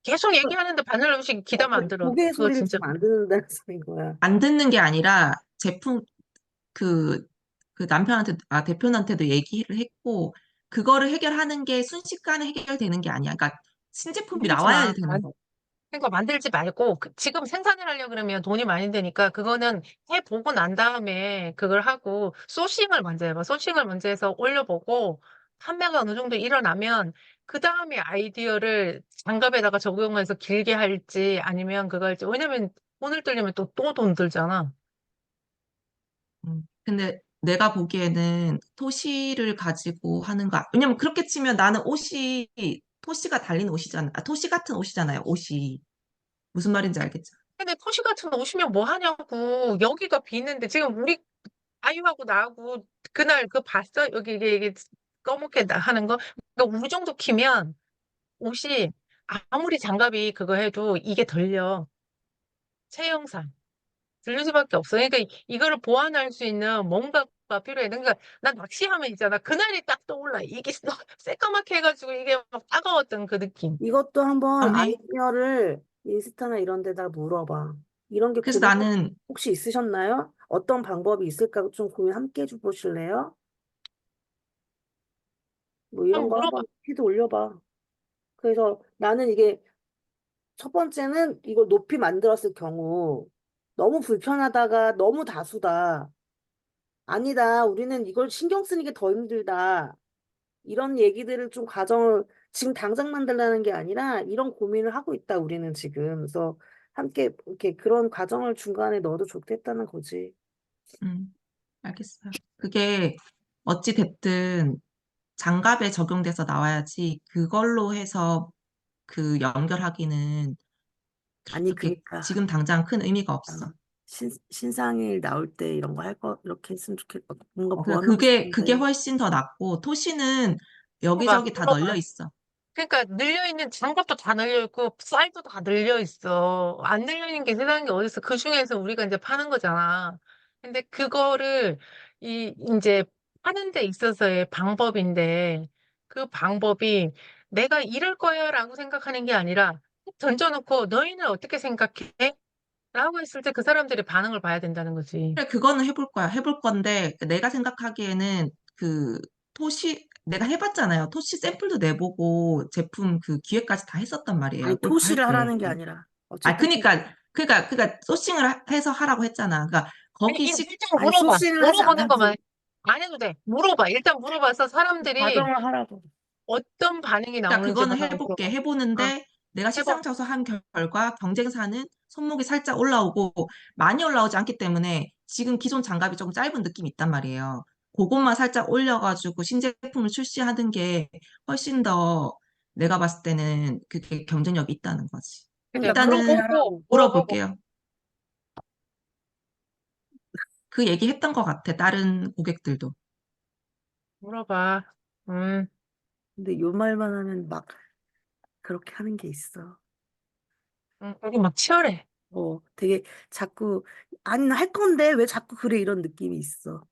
계속 얘기하는데 바늘 음식 기다면 안 들어. 고개 그거 소리를 진짜 지금 안 그래. 듣는다는 소리인 거야. 안 듣는 게 아니라 제품 그, 그 남편한테, 대표한테도 얘기를 했고, 그거를 해결하는 게 순식간에 해결되는 게 아니야. 그러니까 신제품이 만들지 나와야 마. 되는 거. 그러니까 만들지 말고 지금 생산을 하려고 그러면 돈이 많이 드니까 그거는 해보고 난 다음에 그걸 하고 소싱을 먼저 해봐. 소싱을 먼저 해서 올려보고 판매가 어느 정도 일어나면 그 다음에 아이디어를 장갑에다가 적용해서 길게 할지 아니면 그거 할지. 왜냐면 돈을 들려면 또 돈 들잖아. 근데 내가 보기에는 토시를 가지고 하는 거, 왜냐면 그렇게 치면 나는 옷이, 토시가 달린 옷이잖아. 토시 같은 옷이잖아요, 옷이. 무슨 말인지 알겠죠? 근데 토시 같은 거 오시면 뭐 하냐고. 여기가 비는데 지금 우리 아이하고 나하고 그날 그 봤어? 여기 이게 검게 하는 거? 그러니까 우리 정도 키면 옷이 아무리 장갑이 그거 해도 이게 덜려. 체형상. 들릴 수밖에 없어. 그러니까 이거를 보완할 수 있는 뭔가가 필요해. 그러니까 난 낚시하면 있잖아. 그날이 딱 떠올라. 이게 새까맣게 해가지고 이게 막 따가웠던 그 느낌. 이것도 한번 그럼 해. 아이디어를 인스타나 이런 데다 물어봐. 이런 게 그래서 고민 나는, 혹시 있으셨나요? 어떤 방법이 있을까 좀 고민 함께 해보실래요? 뭐 이런 한번 거 물어봐. 한번 피드 올려봐. 그래서 나는 이게 첫 번째는 이걸 높이 만들었을 경우 너무 불편하다가 너무 다수다. 아니다. 우리는 이걸 신경 쓰는 게 더 힘들다. 이런 얘기들을 좀 가정을 지금 당장 만들라는 게 아니라 이런 고민을 하고 있다. 우리는 지금. 그래서 함께 이렇게 그런 과정을 중간에 넣어도 좋겠다는 거지. 알겠어요. 그게 어찌 됐든 장갑에 적용돼서 나와야지 그걸로 해서 그 연결하기는 아니, 그렇게 그니까. 지금 당장 큰 의미가 없어. 신상일 나올 때 이런 거 할 거, 이렇게 했으면 좋겠고, 뭔가 그러니까 보완하고 그게 싶은데. 훨씬 더 낫고 토시는 물어봐. 여기저기 다 널려 물어봐. 있어. 그러니까 늘려있는 장갑도 다 늘려있고 쌀도 다 늘려있어. 안 늘려있는 게 세상에 어딨어. 그 중에서 우리가 이제 파는 거잖아. 근데 그거를 이제 파는 데 있어서의 방법인데 그 방법이 내가 이럴 거야라고 생각하는 게 아니라 던져놓고 너희는 어떻게 생각해? 라고 했을 때 그 사람들의 반응을 봐야 된다는 거지. 그래, 그거는 해볼 거야. 해볼 건데 내가 생각하기에는 그 내가 해봤잖아요. 토시 샘플도 내보고 제품 그 기획까지 다 했었단 말이에요. 아니, 골프 할 토시를 때. 하라는 게 아니라. 아, 어쨌든, 그러니까 소싱을 해서 하라고 했잖아. 그러니까 아니, 거기 일단 아니, 물어봐. 소싱을 하지 물어보는 않아도 것만 안 해도 돼. 물어봐. 일단 물어봐서 사람들이 과정을 하라고. 어떤 반응이 그러니까 그거는 나오는지만 해볼게. 물어봐. 어, 해보는데 내가 해봐. 시장 쳐서 한 결과 경쟁사는 손목이 살짝 올라오고 많이 올라오지 않기 때문에 지금 기존 장갑이 조금 짧은 느낌이 있단 말이에요. 그것만 살짝 올려가지고 신제품을 출시하는 게 훨씬 더 내가 봤을 때는 그게 경쟁력이 있다는 거지. 그래, 그러니까 그렇게 일단은 물어보고, 하라고. 물어보고, 물어볼게요. 그 얘기 했던 것 같아. 다른 고객들도. 물어봐. 음, 근데 요 말만 하면 막 그렇게 하는 게 있어. 우리 막 치열해. 되게 자꾸, 아니, 나 할 건데 왜 자꾸 그래? 이런 느낌이 있어.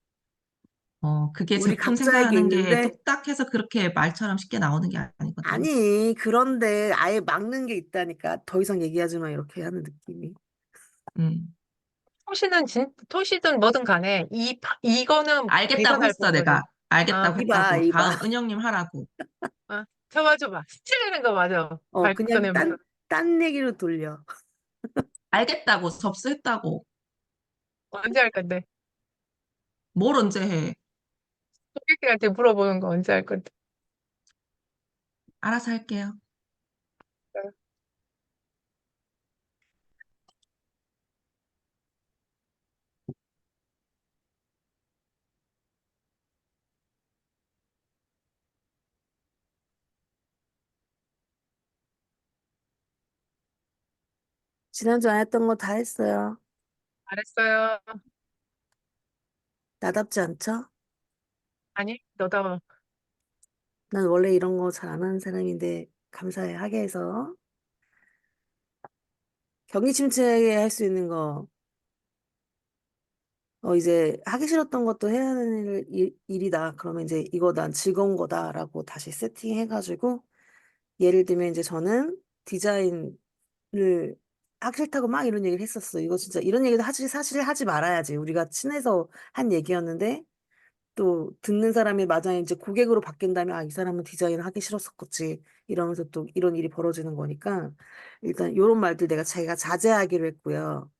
그게 우리 제품 각자에게 생산하는 게 있는데, 뚝딱 해서 그렇게 말처럼 쉽게 나오는 게 아니거든. 아니, 그런데 아예 막는 게 있다니까. 더 이상 얘기하지 마. 이렇게 하는 느낌이. 음. 토시든 뭐든 간에, 이거는 알겠다고 개선할 했어, 부분이야. 내가. 알겠다고 이봐, 했다고. 이봐. 다음 은영님 하라고. 줘봐. 스틸리는 거 맞아. 발 그냥 꺼내면서. 딴 얘기로 돌려. 알겠다고. 접수했다고. 언제 할 건데? 뭘 언제 해. 고객들한테 물어보는 거 언제 할 건데? 알아서 할게요. 지난주 안 했던 거 다 했어요. 잘했어요. 나답지 않죠? 아니, 너다. 난 원래 이런 거 잘 안 하는 사람인데 감사해 하게 해서 경기 침체에 할 수 있는 거 이제 하기 싫었던 것도 해야 하는 일이다. 그러면 이제 이거 난 즐거운 거다라고 다시 세팅해가지고 예를 들면 이제 저는 디자인을 하기 싫다고 막 이런 얘기를 했었어. 이거 진짜 이런 얘기도 사실 하지 말아야지. 우리가 친해서 한 얘기였는데 또 듣는 사람이 맞아 이제 고객으로 바뀐다면 아, 이 사람은 디자인을 하기 싫었었겠지. 이러면서 또 이런 일이 벌어지는 거니까 일단 이런 말들 내가 자기가 자제하기로 했고요.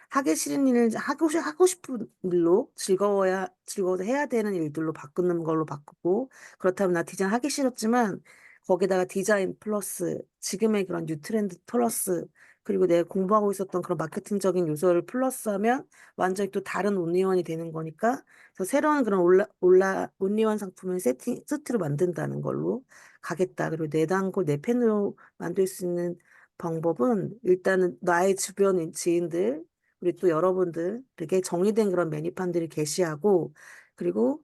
하기 싫은 일을 하고 싶은 일로 즐거워서 해야 되는 일들로 바꾸는 걸로 바꾸고 그렇다면 나 디자인 하기 싫었지만 거기다가 디자인 플러스 지금의 그런 뉴트렌드 플러스 그리고 내가 공부하고 있었던 그런 마케팅적인 요소를 플러스하면 완전히 또 다른 온리원이 되는 거니까 그래서 새로운 그런 온리원 상품을 세트로 만든다는 걸로 가겠다. 그리고 내 단골 내 팬으로 만들 수 있는 방법은 일단은 나의 주변 지인들 우리 또 여러분들에게 정리된 그런 메뉴판들을 게시하고 그리고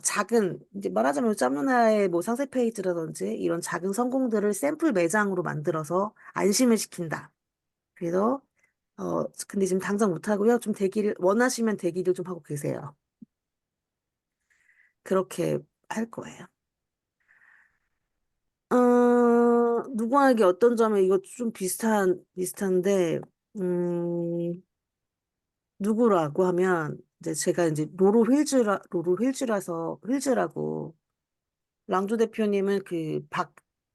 작은 이제 말하자면 짬누나의 뭐 상세 페이지라든지 이런 작은 성공들을 샘플 매장으로 만들어서 안심을 시킨다. 그래서 근데 지금 당장 못 하고요. 좀 대기를 원하시면 대기를 좀 하고 계세요. 그렇게 할 거예요. 누구에게 어떤 점에 이거 좀 비슷한데, 누구라고 하면, 이제 제가 이제 힐즈라고, 랑조 대표님은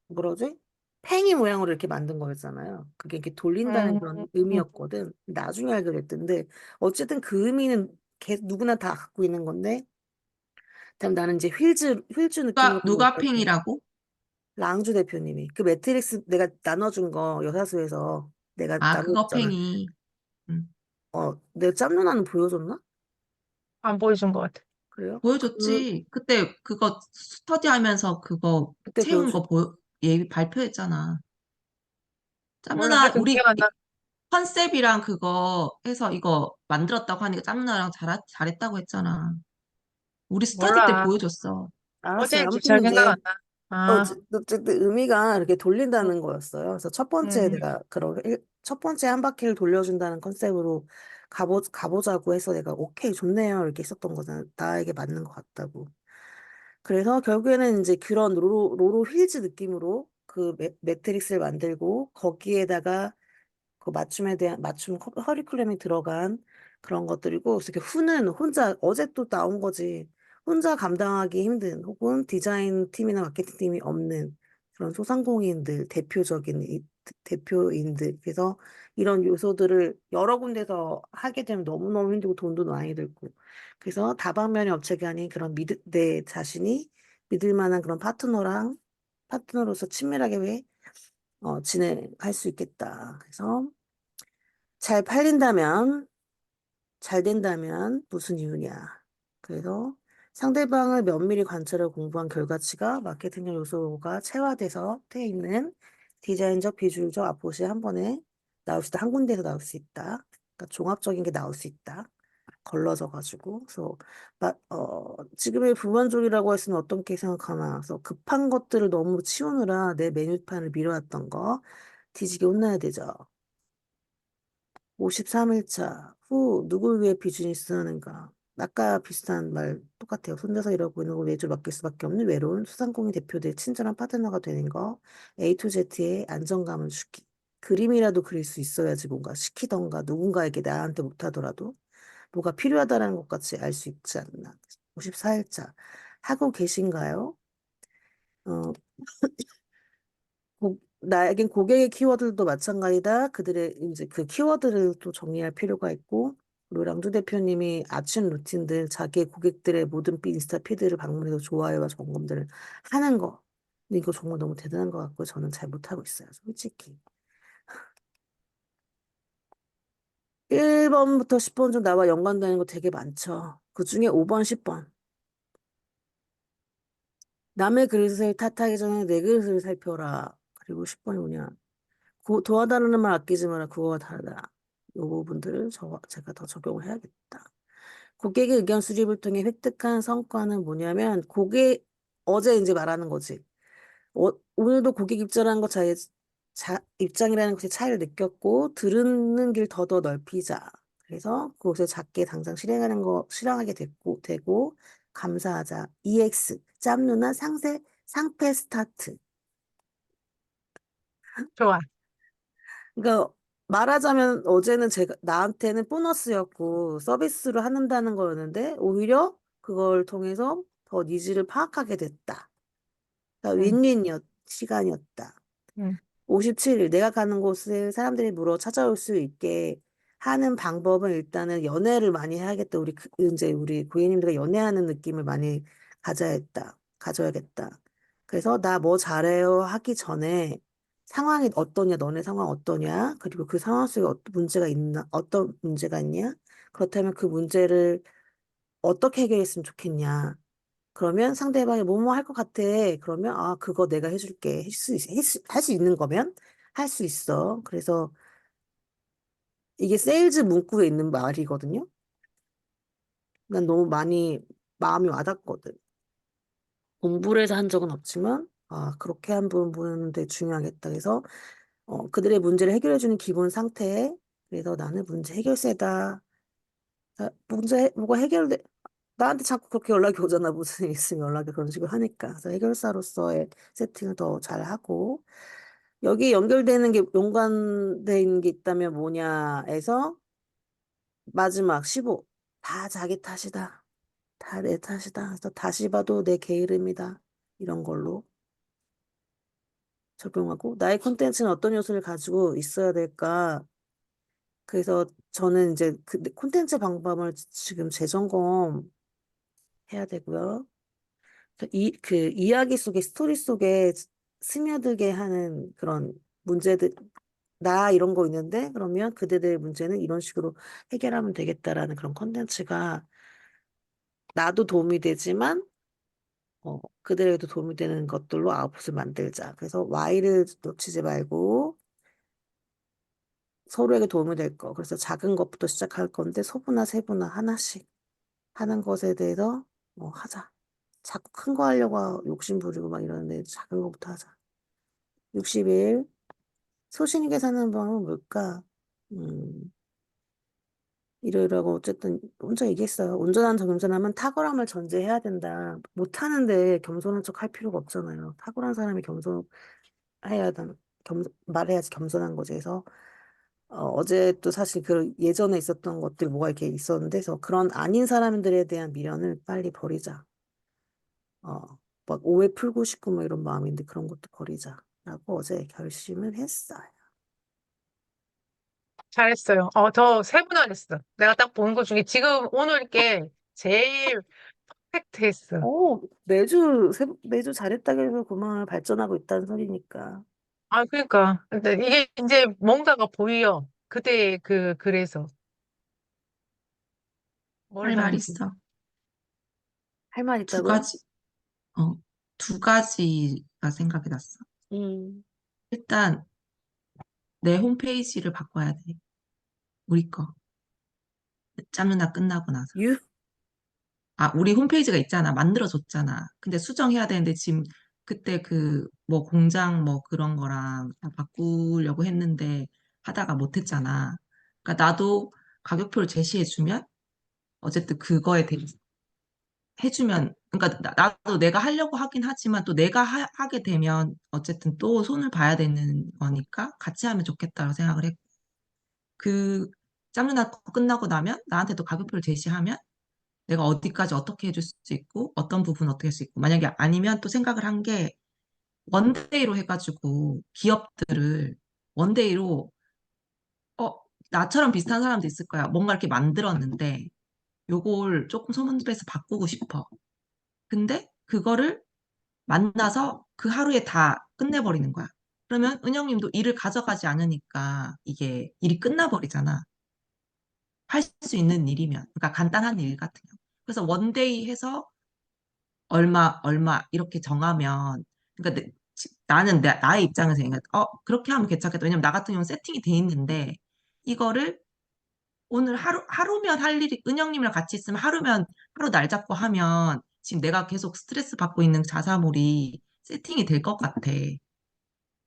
뭐라지? 팽이 모양으로 이렇게 만든 거였잖아요. 그게 이렇게 돌린다는 그런 음, 의미였거든. 나중에 알게 됐던데, 어쨌든 그 의미는 누구나 다 갖고 있는 건데, 다음 나는 이제 힐즈 느낌으로 좀 누가 어떨까? 팽이라고? 랑주 대표님이 그 매트릭스 내가 나눠준 거 여사수에서 내가 아, 그거 나눠줬잖아. 팽이. 음. 내가 짬 누나는 보여줬나? 안 보여준 것 같아. 그래요? 보여줬지. 그때 그거 스터디 하면서 그거 그때 채운 보여줬. 거 발표했잖아. 몰라, 짬누나, 하여튼 우리 기억 안 나. 컨셉이랑 그거 해서 이거 만들었다고 하니까 짬누나랑 잘했다고 했잖아. 우리 스터디 때 몰라. 보여줬어. 알았어요. 어제 아무튼 잘 생각 이제 안 나. 아, 어쨌든 의미가 이렇게 음, 돌린다는 거였어요. 그래서 첫 번째 음. 내가 첫 번째 한 바퀴를 돌려준다는 컨셉으로 가보자고 해서 내가 오케이 좋네요 이렇게 했었던 거잖아. 나에게 맞는 것 같다고. 그래서 결국에는 이제 그런 로로 힐즈 느낌으로 그 매트릭스를 만들고 거기에다가 그 맞춤에 대한 커리큘럼이 들어간 그런 것들이고 그래서 이렇게 후는 혼자 어제 또 나온 거지 혼자 감당하기 힘든 혹은 디자인 팀이나 마케팅 팀이 없는 그런 소상공인들 대표인들 그래서 이런 요소들을 여러 군데서 하게 되면 너무너무 힘들고 돈도 많이 들고 그래서 다방면의 업체가 아닌 그런 내 자신이 믿을 만한 그런 파트너로서 친밀하게 진행할 수 있겠다. 그래서 잘 팔린다면, 잘 된다면 무슨 이유냐. 그래서 상대방을 면밀히 관찰해 공부한 결과치가 마케팅적 요소가 체화돼서 돼 있는 디자인적, 비주얼적 아포시 한 번에 나올 수 있다. 한 군데에서 나올 수 있다. 그러니까 종합적인 게 나올 수 있다. 걸러져 가지고. 그래서 지금의 부만족이라고 했으면 어떻게 생각하나. 그래서 급한 것들을 너무 치우느라 내 메뉴판을 미뤄왔던 거 뒤지게 혼나야 되죠. 53일차 후 누굴 위해 비즈니스 하는가? 아까 비슷한 말 똑같아요. 혼자서 일하고 있는 걸 외주 맡길 수밖에 없는 외로운 소상공인 대표들의 친절한 파트너가 되는 거. A to Z의 안정감을 주기. 그림이라도 그릴 수 있어야지 뭔가 시키던가 누군가에게 나한테 못하더라도 뭐가 필요하다는 것 같이 알 수 있지 않나. 54일차 하고 계신가요? 어, 나에겐 고객의 키워드도 마찬가지다. 그들의 이제 그 키워드를 또 정리할 필요가 있고, 그리고 랑주 대표님이 아침 루틴들, 자기의 고객들의 모든 인스타 피드를 방문해서 좋아요와 점검들을 하는 거. 근데 이거 정말 너무 대단한 것 같고, 저는 잘 못하고 있어요, 솔직히. 1번부터 10번 중 나와 연관되는 거 되게 많죠. 그 중에 5번, 10번. 남의 그릇을 탓하기 전에 내 그릇을 살펴라. 그리고 10번이 뭐냐. 도와달라는 말 아끼지 마라. 그거와 다르다. 요 부분들을 제가 더 적용을 해야겠다. 고객의 의견 수집을 통해 획득한 성과는 뭐냐면, 어제 이제 말하는 거지. 오늘도 고객 입장이라는 것의 차이를 느꼈고, 들은 길 더더 넓히자. 그래서 그것을 작게 당장 실행하게 되고, 감사하자. EX, 짬누나 상패 스타트. 좋아. 그러니까 말하자면 어제는 나한테는 보너스였고 서비스로 한다는 거였는데 오히려 그걸 통해서 더 니즈를 파악하게 됐다. 그러니까 응, 시간이었다. 응. 57일 내가 가는 곳을 사람들이 물어 찾아올 수 있게 하는 방법은 일단은 연애를 많이 해야겠다. 이제 우리 고객님들과 연애하는 느낌을 많이 가져야겠다. 그래서 나 뭐 잘해요 하기 전에 상황이 어떠냐, 너네 상황 어떠냐, 그리고 그 상황 속에 어떤 문제가 있냐, 그렇다면 그 문제를 어떻게 해결했으면 좋겠냐. 그러면 상대방이 뭐뭐 할 것 같아. 그러면 아 그거 내가 해줄게. 할 수 있는 거면 할 수 있어. 그래서 이게 세일즈 문구에 있는 말이거든요. 난 너무 많이 마음이 와닿거든. 공부를 해서 한 적은 없지만 아 그렇게 한 번 보는데 중요하겠다. 그래서 그들의 문제를 해결해주는 기본 상태에 그래서 나는 문제 해결사다. 뭐가 해결돼. 나한테 자꾸 그렇게 연락이 오잖아. 무슨 일 있으면 연락이 그런 식으로 하니까. 그래서 해결사로서의 세팅을 더 잘하고, 여기 연관돼 있는 게 있다면 뭐냐에서 마지막 15. 다 자기 탓이다. 다 내 탓이다. 그래서 다시 봐도 내 게으름이다. 이런 걸로 적용하고, 나의 콘텐츠는 어떤 요소를 가지고 있어야 될까? 그래서 저는 이제 그 콘텐츠 방법을 지금 재점검 해야 되고요. 그 이야기 속에, 스토리 속에 스며들게 하는 그런 문제들, 나 이런 거 있는데, 그러면 그대들의 문제는 이런 식으로 해결하면 되겠다라는 그런 컨텐츠가 나도 도움이 되지만, 그들에게도 도움이 되는 것들로 아웃풋을 만들자. 그래서 Y를 놓치지 말고 서로에게 도움이 될 거. 그래서 작은 것부터 시작할 건데, 소부나 세부나 하나씩 하는 것에 대해서 하자. 자꾸 큰 거 하려고 욕심 부리고 막 이러는데 작은 것부터 하자. 60일. 소신있게 사는 방법은 뭘까? 음, 이러이러하고 어쨌든 혼자 얘기했어요. 운전하는 겸손하면 탁월함을 전제해야 된다. 못하는데 겸손한 척 할 필요가 없잖아요. 탁월한 사람이 말해야지 겸손한 거지. 그래서 어제 또 사실 그 예전에 있었던 것들 뭐가 이렇게 있었는데, 그래서 그런 아닌 사람들에 대한 미련을 빨리 버리자. 막 오해 풀고 싶고 뭐 이런 마음인데 그런 것도 버리자라고 어제 결심을 했어요. 잘했어요. 더 세분화됐어. 내가 딱 본 것 중에 지금 오늘 게 제일 퍼펙트했어. 매주 잘했다고 해서 그만 발전하고 있다는 소리니까. 아, 그러니까. 근데 이게 이제 뭔가가 보여. 그때 그래서. 뭘 할 말 하는지. 있어. 할 말 두 있다고요? 가지, 어, 두 가지가 생각이 났어. 음, 일단, 내 홈페이지를 바꿔야 돼. 우리 거. 짬누나 끝나고 나서. 유? 아, 우리 홈페이지가 있잖아. 만들어줬잖아. 근데 수정해야 되는데 지금 그때 그 뭐 공장 뭐 그런 거랑 다 바꾸려고 했는데 하다가 못했잖아. 그러니까 나도 가격표를 제시해주면 어쨌든 그거에 대해서 해주면 그러니까 나도 내가 하려고 하긴 하지만 또 내가 하게 되면 어쨌든 또 손을 봐야 되는 거니까 같이 하면 좋겠다고 생각을 했고 그 짬누나 거 끝나고 나면 나한테도 가격표를 제시하면 내가 어디까지 어떻게 해줄 수 있고 어떤 부분 어떻게 할 수 있고 만약에 아니면 또 생각을 한 게 원데이로 해가지고 기업들을 원데이로 어 나처럼 비슷한 사람도 있을 거야 뭔가 이렇게 만들었는데 요걸 조금 소문배해서 바꾸고 싶어 근데 그거를 만나서 그 하루에 다 끝내버리는 거야 그러면 은영님도 일을 가져가지 않으니까 이게 일이 끝나버리잖아 할 수 있는 일이면 그러니까 간단한 일 같은 경우 그래서 원데이 해서 얼마, 얼마 이렇게 정하면, 그러니까 나는 나의 입장에서 얘기해. 그렇게 하면 괜찮겠다. 왜냐면 나 같은 경우는 세팅이 돼 있는데 이거를 오늘 하루면 할 일이 은영님이랑 같이 있으면 하루 날 잡고 하면 지금 내가 계속 스트레스 받고 있는 자사몰이 세팅이 될 것 같아.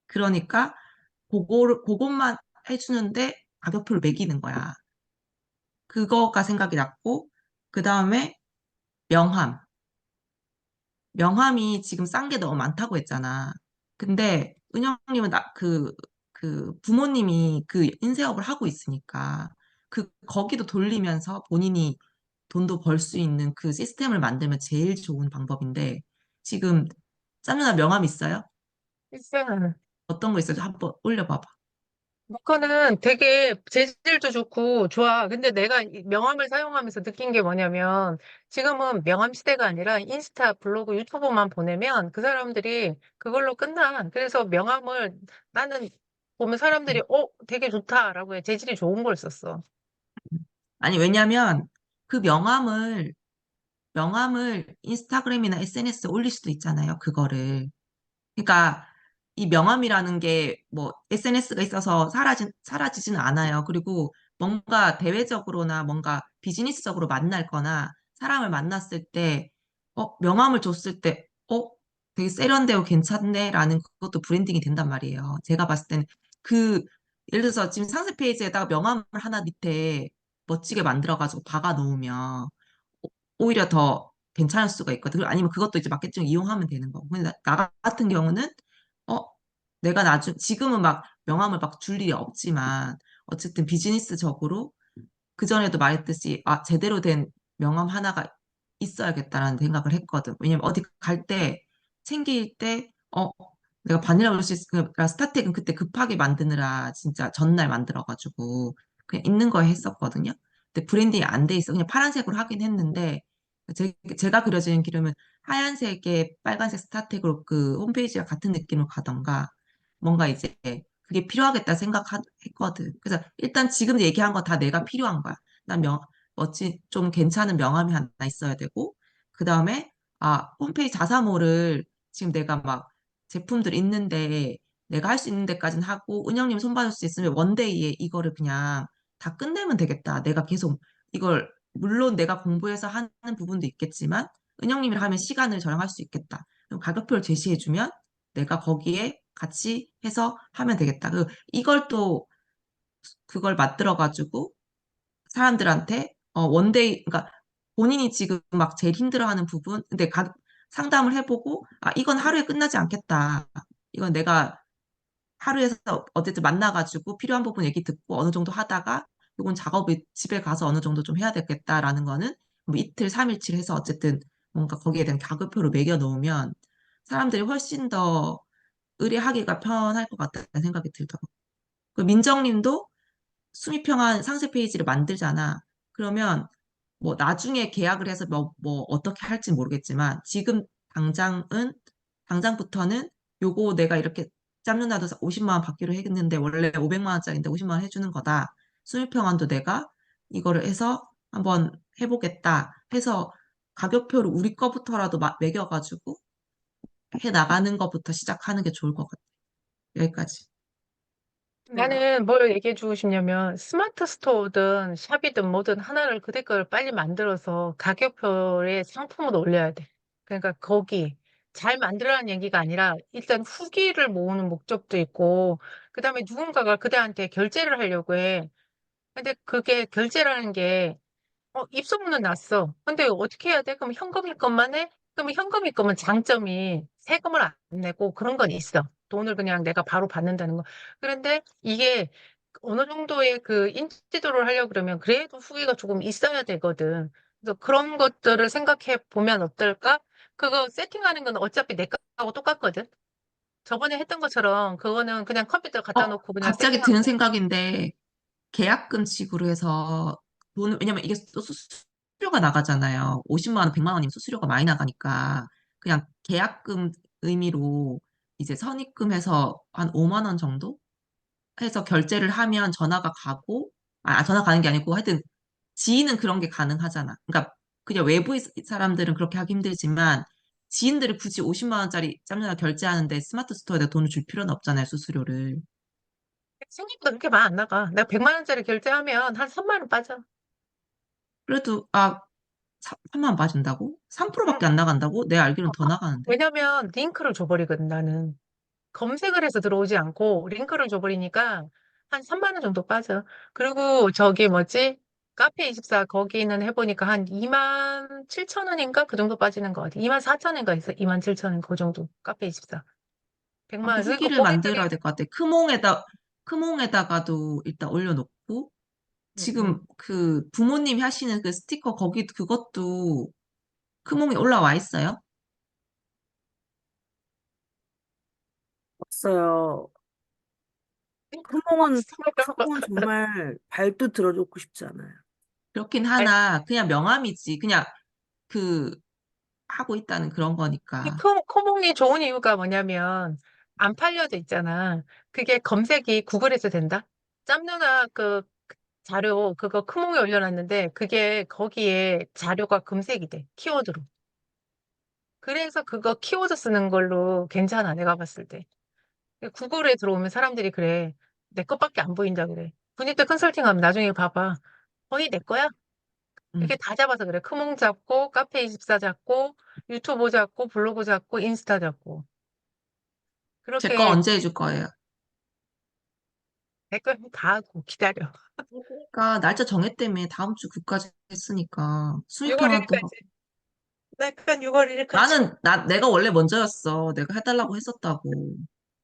그러니까 그것만 해주는데 가격표를 매기는 거야. 그거가 생각이 났고, 그 다음에 명함. 명함이 지금 싼 게 너무 많다고 했잖아. 근데 은영님은 그 부모님이 그 인쇄업을 하고 있으니까 거기도 돌리면서 본인이 돈도 벌 수 있는 그 시스템을 만들면 제일 좋은 방법인데 지금 짬누나 명함 있어요? 글쎄, 어떤 거 있어요? 한번 올려봐봐. 목화는 되게 재질도 좋고 좋아. 근데 내가 이 명함을 사용하면서 느낀 게 뭐냐면 지금은 명함 시대가 아니라 인스타, 블로그, 유튜브만 보내면 그 사람들이 그걸로 끝나. 그래서 명함을 나는 보면 사람들이 되게 좋다라고 해. 재질이 좋은 걸 썼어. 아니, 왜냐면 그 명함을 인스타그램이나 SNS에 올릴 수도 있잖아요. 그거를. 그러니까 이 명함이라는 게 뭐 SNS가 있어서 사라지지는 않아요. 그리고 뭔가 대외적으로나 뭔가 비즈니스적으로 만날 거나 사람을 만났을 때, 명함을 줬을 때, 되게 세련되고 괜찮네라는 그것도 브랜딩이 된단 말이에요. 제가 봤을 때는 그, 예를 들어서 지금 상세 페이지에다가 명함을 하나 밑에 멋지게 만들어가지고 박아 놓으면 오히려 더 괜찮을 수가 있거든. 아니면 그것도 이제 마케팅 이용하면 되는 거고. 근데 나 같은 경우는 어 내가 지금은 막 명함을 막 줄 일이 없지만 어쨌든 비즈니스적으로 그전에도 말했듯이 제대로 된 명함 하나가 있어야겠다라는 생각을 했거든. 왜냐면 어디 갈 때 챙길 때 내가 바닐라 올리시스라 스타텍은 그때 급하게 만드느라 진짜 전날 만들어가지고 그냥 있는 거에 했었거든요. 근데 브랜딩이 안 돼 있어. 그냥 파란색으로 하긴 했는데 제가 그려지는 그림은 하얀색에 빨간색 스타텍으로 그 홈페이지가 같은 느낌으로 가던가 뭔가 이제 그게 필요하겠다 생각했거든. 그래서 일단 지금 얘기한 거 다 내가 필요한 거야. 난 좀 괜찮은 명함이 하나 있어야 되고, 그 다음에, 홈페이지 자사모를 지금 내가 막 제품들 있는데 내가 할 수 있는 데까지는 하고, 은영님 손봐줄 수 있으면 원데이에 이거를 그냥 다 끝내면 되겠다. 내가 계속 이걸, 물론 내가 공부해서 하는 부분도 있겠지만, 은영님이랑 하면 시간을 절약할 수 있겠다. 그럼 가격표를 제시해주면 내가 거기에 같이 해서 하면 되겠다. 이걸 또 그걸 만들어가지고 사람들한테 원데이 그러니까 본인이 지금 막 제일 힘들어하는 부분 근데 상담을 해보고 이건 하루에 끝나지 않겠다. 이건 내가 하루에서 어쨌든 만나가지고 필요한 부분 얘기 듣고 어느 정도 하다가 이건 작업이 집에 가서 어느 정도 좀 해야 되겠다라는 거는 뭐 이틀, 3일치를 해서 어쨌든 뭔가 거기에 대한 가격표를 매겨 놓으면 사람들이 훨씬 더 의뢰하기가 편할 것 같다는 생각이 들더라고요. 그 민정님도 수미평한 상세 페이지를 만들잖아. 그러면 뭐 나중에 계약을 해서 뭐 어떻게 할지 모르겠지만 지금 당장부터는 요거 내가 이렇게 짬눈나도 50만 원 받기로 했는데 원래 500만 원짜리인데 50만 원 해주는 거다. 수미평안도 내가 이거를 해서 한번 해보겠다 해서 가격표를 우리 거부터라도 매겨가지고 해 나가는 것부터 시작하는 게 좋을 것 같아. 여기까지. 나는 뭘 얘기해 주고 싶냐면 스마트 스토어든 샵이든 뭐든 하나를 그대 걸 빨리 만들어서 가격표에 상품을 올려야 돼. 그러니까 거기 잘 만들라는 얘기가 아니라 일단 후기를 모으는 목적도 있고 그다음에 누군가가 그대한테 결제를 하려고 해. 근데 그게 결제라는 게 입소문은 났어. 근데 어떻게 해야 돼? 그럼 현금일 것만 해? 그럼 현금일 거면 장점이 세금을 안 내고 그런 건 있어. 돈을 그냥 내가 바로 받는다는 거. 그런데 이게 어느 정도의 그 인지도를 하려고 그러면 그래도 후기가 조금 있어야 되거든. 그래서 그런 것들을 생각해 보면 어떨까? 그거 세팅하는 건 어차피 내 거하고 똑같거든. 저번에 했던 것처럼 그거는 그냥 컴퓨터 갖다 놓고 그냥 갑자기 드는 세팅하고. 생각인데 계약금 식으로 해서 왜냐면 이게 또 수수료가 나가잖아요. 50만 원, 100만 원이면 수수료가 많이 나가니까 그냥 계약금 의미로 이제 선입금해서 한 5만 원 정도 해서 결제를 하면 전화가 가고 전화 가는 게 아니고 하여튼 지인은 그런 게 가능하잖아. 그러니까 그냥 외부 사람들은 그렇게 하기 힘들지만 지인들이 굳이 50만 원짜리 짬내나 결제하는데 스마트 스토어에다 돈을 줄 필요는 없잖아요, 수수료를. 생각보다 그렇게 많이 안 나가. 내가 100만 원짜리 결제하면 한 3만 원 빠져. 그래도, 3만 원 빠진다고? 응. 3%밖에 안 나간다고? 내 알기로는 더 나가는데. 왜냐면 링크를 줘버리거든, 나는. 검색을 해서 들어오지 않고 링크를 줘버리니까 한 3만 원 정도 빠져. 그리고 저기 뭐지? 카페24 거기는 해보니까 한 2만 7천 원인가? 그 정도 빠지는 것 같아. 2만 4천 원인가 있어. 2만 7천 원, 그 정도. 카페24. 아, 100만 그 원. 그러니까 후기를 고객들이, 만들어야 될 것 같아. 크몽에다가도 일단 올려놓고, 응, 응. 지금 그 부모님이 하시는 그 스티커 거기 그것도 크몽에 올라와 있어요? 없어요. 크몽은 정말 발도 들어줬고 싶지 않아요. 그렇긴 아니, 하나, 그냥 명함이지. 그냥 그 하고 있다는 그런 거니까. 코몽이 좋은 이유가 뭐냐면 안 팔려져 있잖아. 그게 검색이 구글에서 된다? 짬누나 그 자료 그거 크몽에 올려놨는데 그게 거기에 자료가 검색이 돼. 키워드로. 그래서 그거 키워드 쓰는 걸로 괜찮아. 내가 봤을 때. 구글에 들어오면 사람들이 그래. 내 것밖에 안 보인다 그래. 분위기 컨설팅 하면 나중에 봐봐. 거의 내 거야. 이렇게 음. 다 잡아서 그래. 크몽 잡고 카페24 잡고 유튜브 잡고 블로그 잡고 인스타 잡고. 제 거 그렇게 언제 해줄 거예요? 댓글 다 하고 기다려. 그러니까 날짜 정했다며 다음 주 그까지 했으니까 6월 수입평가도 막 1일까지. 약간 6월 1일까지. 내가 원래 먼저였어. 내가 해달라고 했었다고.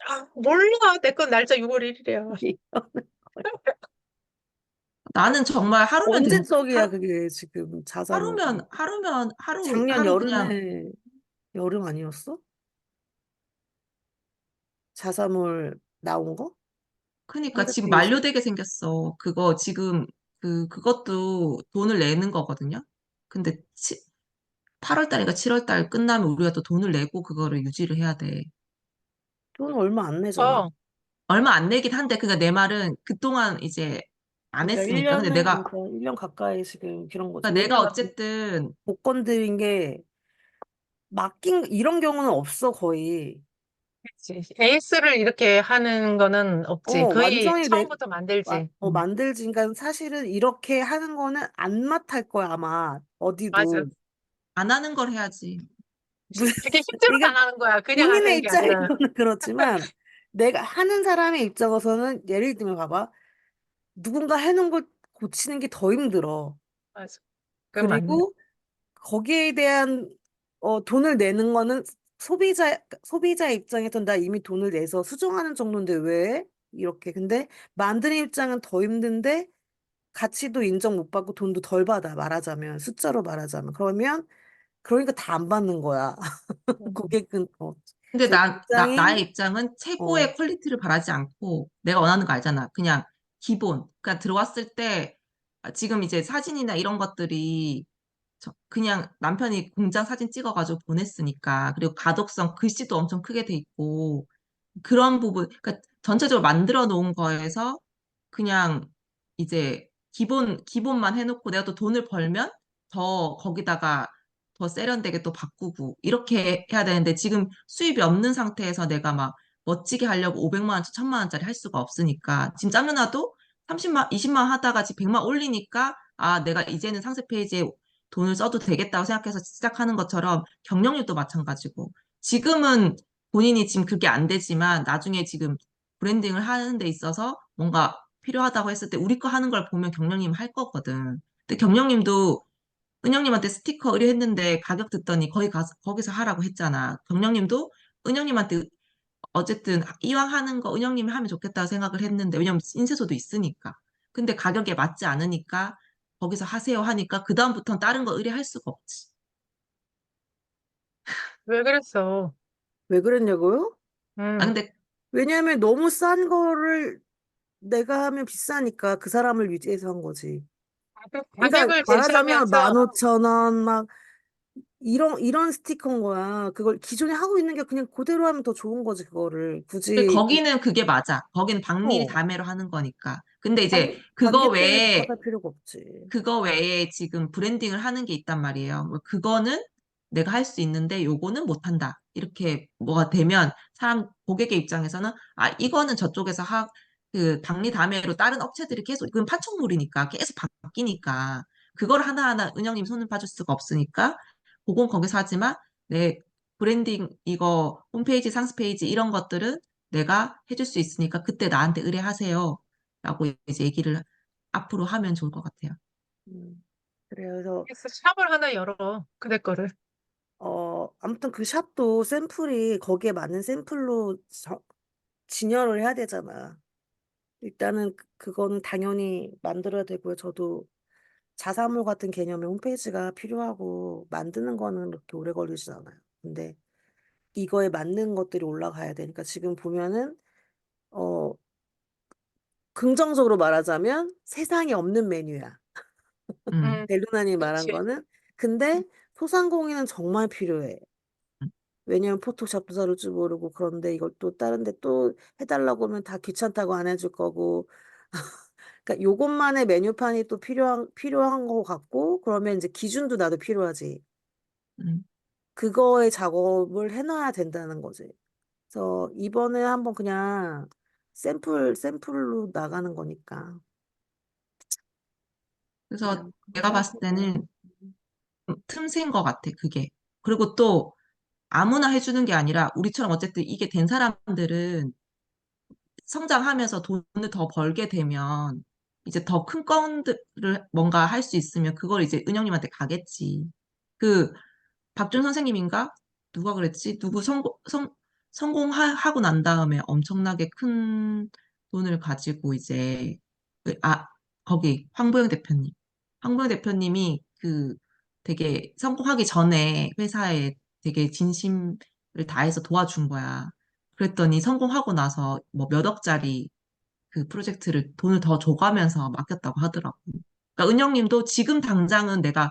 아, 몰라. 내 건 날짜 6월 1일이야. 나는 정말 하루면 언제 된, 적이야, 하루, 그게 지금 하루면, 자사몰이. 하루면, 작년 하루 그냥, 여름에, 여름 아니었어? 자사몰 나온 거? 그니까 상세 지금 페이지? 만료되게 생겼어. 그거 지금, 그것도 돈을 내는 거거든요. 근데 8월 달인가 7월 달 끝나면 우리가 또 돈을 내고 그거를 유지를 해야 돼. 돈 얼마 안 내잖아. 어, 얼마 안 내긴 한데, 그니까 내 말은 그동안 이제 안 그러니까 했으니까. 근데 1년에, 내가, 그러니까 1년 가까이 지금 그런 거지. 그러니까 내가 왜냐면 어쨌든, 못 건드린 게 이런 경우는 없어, 거의. 그치. 에이스를 이렇게 하는 거는 없지. 거의 완전히 처음부터 만들지. 만들지. 그러니까 사실은 이렇게 하는 거는 안 맡을 거야, 아마. 맞아. 어디도. 안 하는 걸 해야지. 그게 힘들어서 이게 안 하는 거야. 그냥 본인의 하는 게 아니라. 입장에서는 그렇지만, 내가 하는 사람의 입장에서는 예를 들면 봐봐. 누군가 해놓은 걸 고치는 게 더 힘들어. 맞아. 그건 맞네. 그리고 거기에 대한 돈을 내는 거는 소비자 입장에선 나 이미 돈을 내서 수정하는 정도인데 왜? 이렇게. 근데 만드는 입장은 더 힘든데 가치도 인정 못 받고 돈도 덜 받아, 말하자면. 숫자로 말하자면. 그러니까 다 안 받는 거야. 음. 고객은, 근데 나의 직장인, 입장은 어, 최고의 퀄리티를 바라지 않고 내가 원하는 거 알잖아. 그냥 기본. 그러니까 들어왔을 때 지금 이제 사진이나 이런 것들이 그냥 남편이 공장 사진 찍어가지고 보냈으니까 그리고 가독성 글씨도 엄청 크게 돼 있고 그런 부분, 그러니까 전체적으로 만들어 놓은 거에서 그냥 이제 기본만 해놓고 내가 또 돈을 벌면 더 거기다가 더 세련되게 또 바꾸고 이렇게 해야 되는데 지금 수입이 없는 상태에서 내가 막 멋지게 하려고 500만 원치 1000만 원짜리 할 수가 없으니까 지금 짬 누나도 30만, 20만 원 하다가 지금 100만 올리니까 내가 이제는 상세 페이지에 돈을 써도 되겠다고 생각해서 시작하는 것처럼 경영률도 마찬가지고 지금은 본인이 지금 그게 안 되지만 나중에 지금 브랜딩을 하는 데 있어서 뭔가 필요하다고 했을 때 우리 거 하는 걸 보면 경영님 할 거거든. 근데 경영님도 은영님한테 스티커 의뢰했는데 가격 듣더니 거기서 하라고 했잖아. 경영님도 은영님한테 어쨌든 이왕 하는 거 은영님이 하면 좋겠다고 생각을 했는데 왜냐면 인쇄소도 있으니까. 근데 가격에 맞지 않으니까 거기서 하세요 하니까 그다음부터는 다른 거 의뢰할 수가 없지. 왜 그랬어? 왜 그랬냐고요? 음. 근데 왜냐면 너무 싼 거를 내가 하면 비싸니까 그 사람을 위해서 한 거지. 그러니까 가격을 말하자면 제시하면서 15,000원 막 이런 스티커인 거야. 그걸 기존에 하고 있는 게 그냥 그대로 하면 더 좋은 거지, 그거를. 굳이, 거기는 그게 맞아. 거기는 박밀 어, 다매로 하는 거니까. 근데 이제 단계 때문에 부탁할 필요가 없지. 그거 외에 지금 브랜딩을 하는 게 있단 말이에요. 뭐 그거는 내가 할 수 있는데 요거는 못한다. 이렇게 뭐가 되면 고객의 입장에서는 아, 이거는 저쪽에서 그 박리다매로 다른 업체들이 계속, 이건 판촉물이니까 계속 바뀌니까 그걸 하나하나 은영님 손을 봐줄 수가 없으니까 그건 거기서 하지만 내 브랜딩 이거 홈페이지, 상세 페이지 이런 것들은 내가 해줄 수 있으니까 그때 나한테 의뢰하세요. 라고 이제 얘기를 앞으로 하면 좋을 것 같아요. 음. 그래요. 그래서 그래서 샵을 하나 열어. 그대 거를. 아무튼 그 샵도 샘플이 거기에 맞는 샘플로 진열을 해야 되잖아. 일단은 그거는 당연히 만들어야 되고요. 저도 자사몰 같은 개념의 홈페이지가 필요하고 만드는 거는 그렇게 오래 걸리지 않아요. 근데 이거에 맞는 것들이 올라가야 되니까 지금 보면은 어 긍정적으로 말하자면 세상에 없는 메뉴야. 음, 음, 벨루나님 말한 그치. 거는. 근데 소상공인은 정말 필요해. 왜냐면 포토샵도 다룰 줄 모르고 그런데 이걸 또 다른 데 또 해달라고 하면 다 귀찮다고 안 해줄 거고. 그러니까 요것만의 메뉴판이 또 필요한 것 같고 그러면 이제 기준도 나도 필요하지. 음. 그거의 작업을 해놔야 된다는 거지. 그래서 이번에 한번 그냥 샘플로 나가는 거니까. 그래서 그냥 한번 내가 봤을 생각해봐요. 때는 틈새인 것 같아, 그게. 그리고 또 아무나 해주는 게 아니라 우리처럼 어쨌든 이게 된 사람들은 성장하면서 돈을 더 벌게 되면 이제 더 큰 건들을 뭔가 할 수 있으면 그걸 이제 은영님한테 가겠지. 그 박준 선생님인가? 누가 그랬지? 누구 성공하고 난 다음에 엄청나게 큰 돈을 가지고 이제 아 거기 황보영 대표님. 황보영 대표님이 그 되게 성공하기 전에 회사에 되게 진심을 다해서 도와준 거야. 그랬더니 성공하고 나서 뭐 몇 억짜리 그 프로젝트를 돈을 더 줘가면서 맡겼다고 하더라고. 그러니까 은영님도 지금 당장은 내가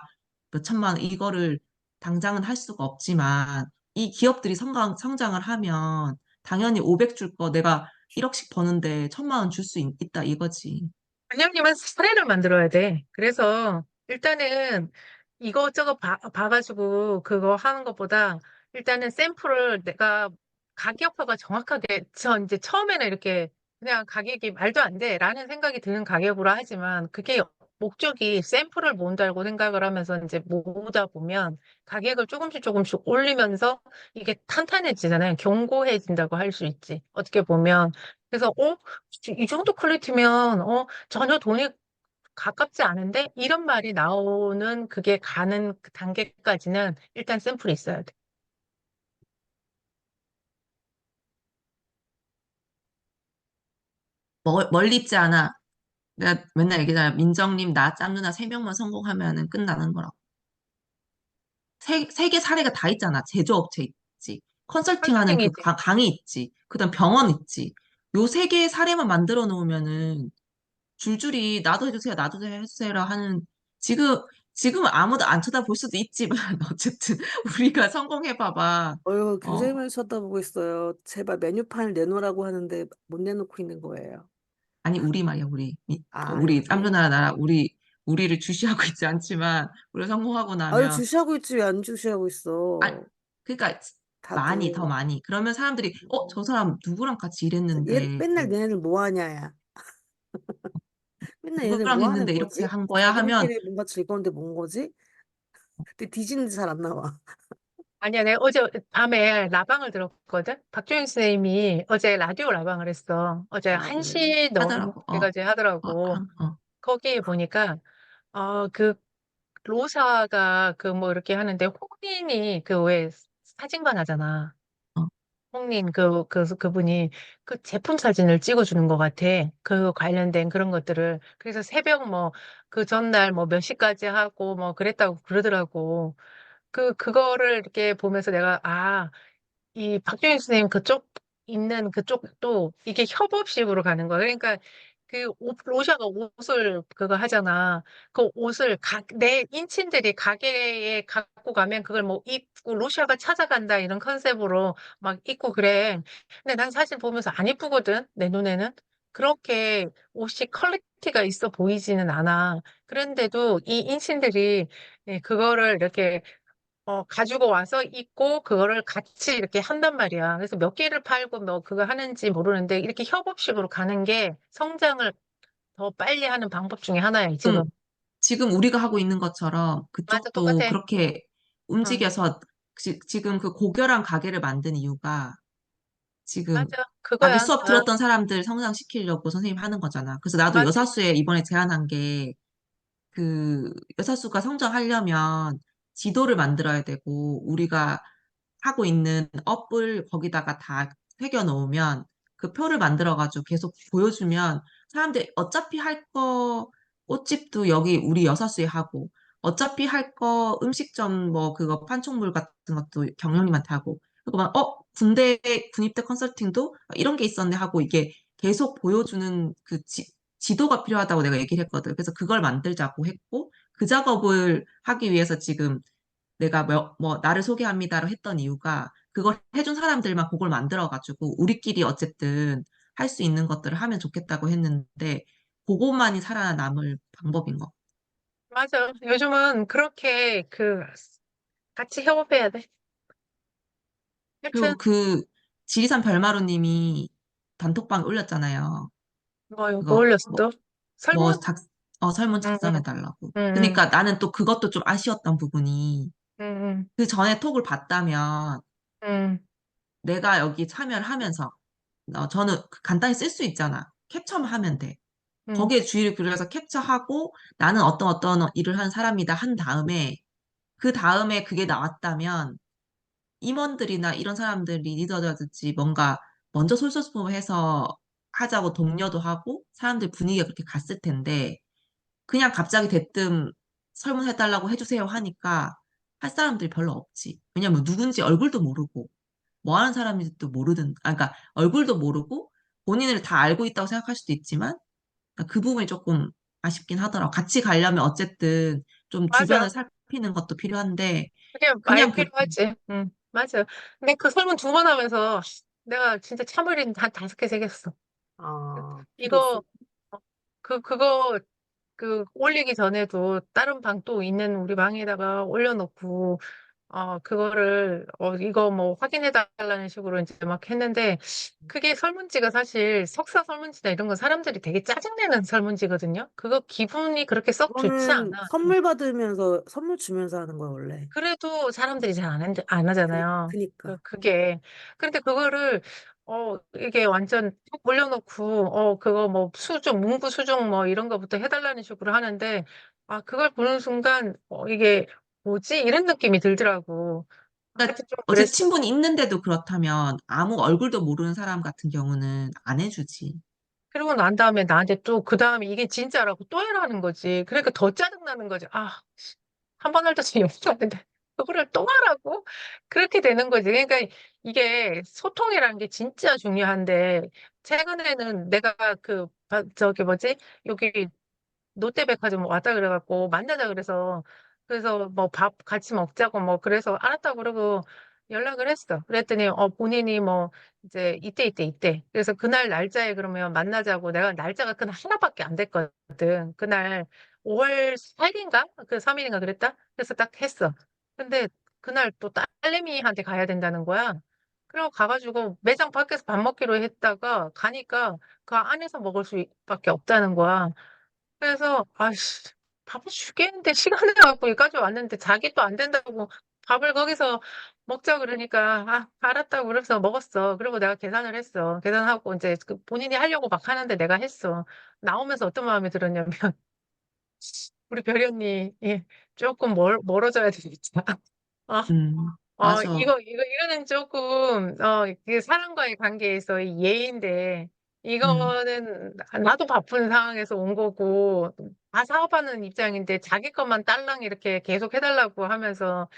몇 천만 원 이거를 당장은 할 수가 없지만 이 기업들이 성장을 하면 당연히 500 줄 거 내가 1억씩 버는데 1,000만 원 줄 수 있다 이거지. 원장님은 사례를 만들어야 돼. 그래서 일단은 이것저것 봐가지고 그거 하는 것보다 일단은 샘플을 내가 가격표가 정확하게 이제 처음에는 이렇게 그냥 가격이 말도 안 돼라는 생각이 드는 가격으로 하지만 그게 목적이 샘플을 모은다고 생각을 하면서 이제 모으다 보면 가격을 조금씩 올리면서 이게 탄탄해지잖아요. 견고해진다고 할 수 있지. 어떻게 보면. 그래서 이 정도 퀄리티면 전혀 돈이 가깝지 않은데 이런 말이 나오는 그게 가는 그 단계까지는 일단 샘플이 있어야 돼. 멀리 있지 않아. 내가 맨날 얘기하잖아. 민정님, 나 짱 누나 세 명만 성공하면은 끝나는 거라고. 세개 사례가 다 있잖아. 제조업체 있지. 컨설팅하는 그 컨설팅이지. 강의 있지. 그다음 병원 있지. 요 세 개의 사례만 만들어 놓으면은 줄줄이 나도 해주세요, 나도 해주세요 하는 지금 지금 아무도 안 쳐다볼 수도 있지만 어쨌든 우리가 성공해 봐봐. 굉장히 어 많이 쳐다보고 있어요. 제발 메뉴판을 내놓으라고 하는데 못 내놓고 있는 거예요. 아니 우리 말이야 우리 우리 여기. 깜누나 나라 우리를 주시하고 있지 않지만 우리 성공하고 아유, 나면 주시하고 있지, 왜 안 주시하고 아 있어. 그러니까 많이 더 다들. 많이 그러면 사람들이 저 사람 누구랑 같이 일했는데 맨날 얘네들 뭐 하냐야. 맨날 얘네들 누구랑 뭐 하는 했는데 이렇게 거지? 한 거야 하면 자기들끼리 뭔가 즐거운데 뭔 거지? 근데 뒤지는 데 잘 안 나와. 아니야, 내가 어제 밤에 라방을 들었거든? 박조영 선생님이 어제 라디오 라방을 했어. 어제 아, 그래. 1시 하더라고 넘게까지 하더라고. 어. 거기에 보니까, 그 로사가 그 뭐 이렇게 하는데 홍린이 그 왜 사진관 하잖아. 어. 홍린 그분이 그 제품 사진을 찍어주는 것 같아. 그 관련된 그런 것들을. 그래서 새벽 뭐 그 전날 뭐 몇 시까지 하고 뭐 그랬다고 그러더라고. 그거를 이렇게 보면서 내가, 이 박정희 선생님 그쪽 있는 그쪽도 이게 협업식으로 가는 거야. 그러니까 로샤가 옷을 그거 하잖아. 그 옷을 내 인친들이 가게에 갖고 가면 그걸 뭐 입고 로샤가 찾아간다 이런 컨셉으로 막 입고 그래. 근데 난 사실 보면서 안 이쁘거든, 내 눈에는. 그렇게 옷이 퀄리티가 있어 보이지는 않아. 그런데도 이 인친들이 그거를 이렇게 가지고 와서 입고 그거를 같이 이렇게 한단 말이야. 그래서 몇 개를 팔고 뭐 그거 하는지 모르는데 이렇게 협업식으로 가는 게 성장을 더 빨리 하는 방법 중에 하나야, 지금, 지금. 지금 우리가 하고 있는 것처럼 맞아, 그쪽도 똑같아. 그렇게 응, 움직여서 지금 그 고결한 가게를 만든 이유가 지금 맞아. 자기 그거야. 수업 들었던 사람들 성장시키려고 선생님 하는 거잖아. 그래서 나도 맞아. 여사수에 이번에 제안한 게 그 여사수가 성장하려면 지도를 만들어야 되고 우리가 하고 있는 업을 거기다가 다 새겨 놓으면 그 표를 만들어가지고 계속 보여주면 사람들이 어차피 할 거 꽃집도 여기 우리 여사수에 하고 어차피 할 거 음식점 뭐 그거 판촉물 같은 것도 경영님한테 하고 그리고 막 군대 군입대 컨설팅도 이런 게 있었네 하고 이게 계속 보여주는 그 지도가 필요하다고 내가 얘기를 했거든. 그래서 그걸 만들자고 했고 그 작업을 하기 위해서 지금 내가 나를 소개합니다로 했던 이유가 그걸 해준 사람들만 그걸 만들어가지고 우리끼리 어쨌든 할 수 있는 것들을 하면 좋겠다고 했는데 그것만이 살아남을 방법인 거. 맞아. 요즘은 그렇게 같이 협업해야 돼. 하여튼, 그리고 그 지리산 별마루님이 단톡방에 올렸잖아요. 뭐 그거 올렸어 또? 설문? 설문 응, 응, 작성해달라고. 응, 그러니까 나는 또 그것도 좀 아쉬웠던 부분이 응, 그 전에 톡을 봤다면 응, 내가 여기 참여를 하면서 저는 간단히 쓸 수 있잖아. 캡처만 하면 돼. 응, 거기에 주의를 기울여서 캡처하고 나는 어떤 일을 하는 사람이다 한 다음에 그 다음에 그게 나왔다면 임원들이나 이런 사람들이 리더라든지 뭔가 먼저 솔선수범해서 하자고 독려도 하고 사람들 분위기가 그렇게 갔을 텐데 그냥 갑자기 대뜸 설문해달라고 해주세요 하니까 할 사람들이 별로 없지. 왜냐면 누군지 얼굴도 모르고 뭐 하는 사람인지도 모르든, 그러니까 얼굴도 모르고 본인을 다 알고 있다고 생각할 수도 있지만 그러니까 그 부분이 조금 아쉽긴 하더라고. 같이 가려면 어쨌든 좀 맞아. 주변을 살피는 것도 필요한데 그게 많이 그냥 그 필요하지. 응, 맞아. 근데 그 설문 두 번 하면서 내가 진짜 참으린 한 5개 새겼어. 필요 이거, 없어. 그거 올리기 전에도 다른 방 또 있는 우리 방에다가 올려놓고, 그거를, 이거 뭐 확인해 달라는 식으로 이제 막 했는데, 그게 설문지가 사실 석사 설문지나 이런 건 사람들이 되게 짜증내는 설문지거든요. 그거 기분이 그렇게 썩 좋지 그거는 않아. 선물 받으면서, 선물 주면서 하는 거야, 원래. 그래도 사람들이 잘 안 하잖아요. 그니까. 그게. 그런데 그거를, 이게 완전 쭉 올려놓고, 그거 뭐 문구 수정 뭐 이런 거부터 해달라는 식으로 하는데, 그걸 보는 순간, 이게 뭐지? 이런 느낌이 들더라고. 그러니까 하여튼 좀 어쨌든 그랬어. 친분이 있는데도 그렇다면 아무 얼굴도 모르는 사람 같은 경우는 안 해주지. 그러고 난 다음에 나한테 또, 그 다음에 이게 진짜라고 또 해라는 거지. 그러니까 더 짜증나는 거지. 한 번 할 때 용서하는데, 그거를 또 하라고? 그렇게 되는 거지. 그러니까 이게 소통이라는 게 진짜 중요한데, 최근에는 내가 저기 뭐지? 여기 롯데백화점 왔다 그래갖고 만나자 그래서 뭐 밥 같이 먹자고 뭐 그래서 알았다고 그러고 연락을 했어. 그랬더니 본인이 뭐 이제 이때 그래서 그날 날짜에 그러면 만나자고 내가 날짜가 그날 하나밖에 안 됐거든. 그날 5월 8일인가? 그 3일인가 그랬다? 그래서 딱 했어. 근데 그날 또 딸내미한테 가야 된다는 거야. 그래고 가가지고 매장 밖에서 밥 먹기로 했다가 가니까 그 안에서 먹을 수밖에 없다는 거야. 그래서 밥을 주겠는데 시간을 갖고 여기까지 왔는데 자기 또 안 된다고 밥을 거기서 먹자 그러니까 알았다고 그래서 먹었어. 그리고 내가 계산을 했어. 계산하고 이제 본인이 하려고 막 하는데 내가 했어. 나오면서 어떤 마음이 들었냐면 우리 별이 언니 조금 멀어져야 되겠다. 맞아. 이거는 조금, 그 사람과의 관계에서의 예인데, 음, 이거는 나도 바쁜 상황에서 온 거고, 다 사업하는 입장인데, 자기 것만 딸랑 이렇게 계속 해달라고 하면서,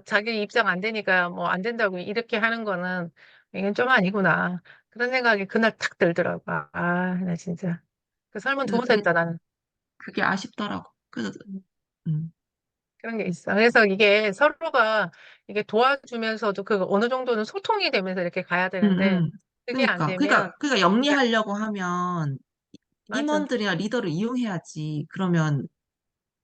자기 입장 안 되니까 뭐 안 된다고 이렇게 하는 거는, 이건 좀 아니구나. 그런 생각이 그날 탁 들더라고. 나 진짜. 그 설문 두 그래서 번 했다, 나는. 그게 아쉽더라고. 그래서 음, 그런 게 있어. 그래서 이게 서로가 이게 도와주면서도 어느 정도는 소통이 되면서 이렇게 가야 음, 되는데 그게 안 그러니까, 되면 이게 영리하려고 하면 맞아. 임원들이나 리더를 이용해야지. 그러면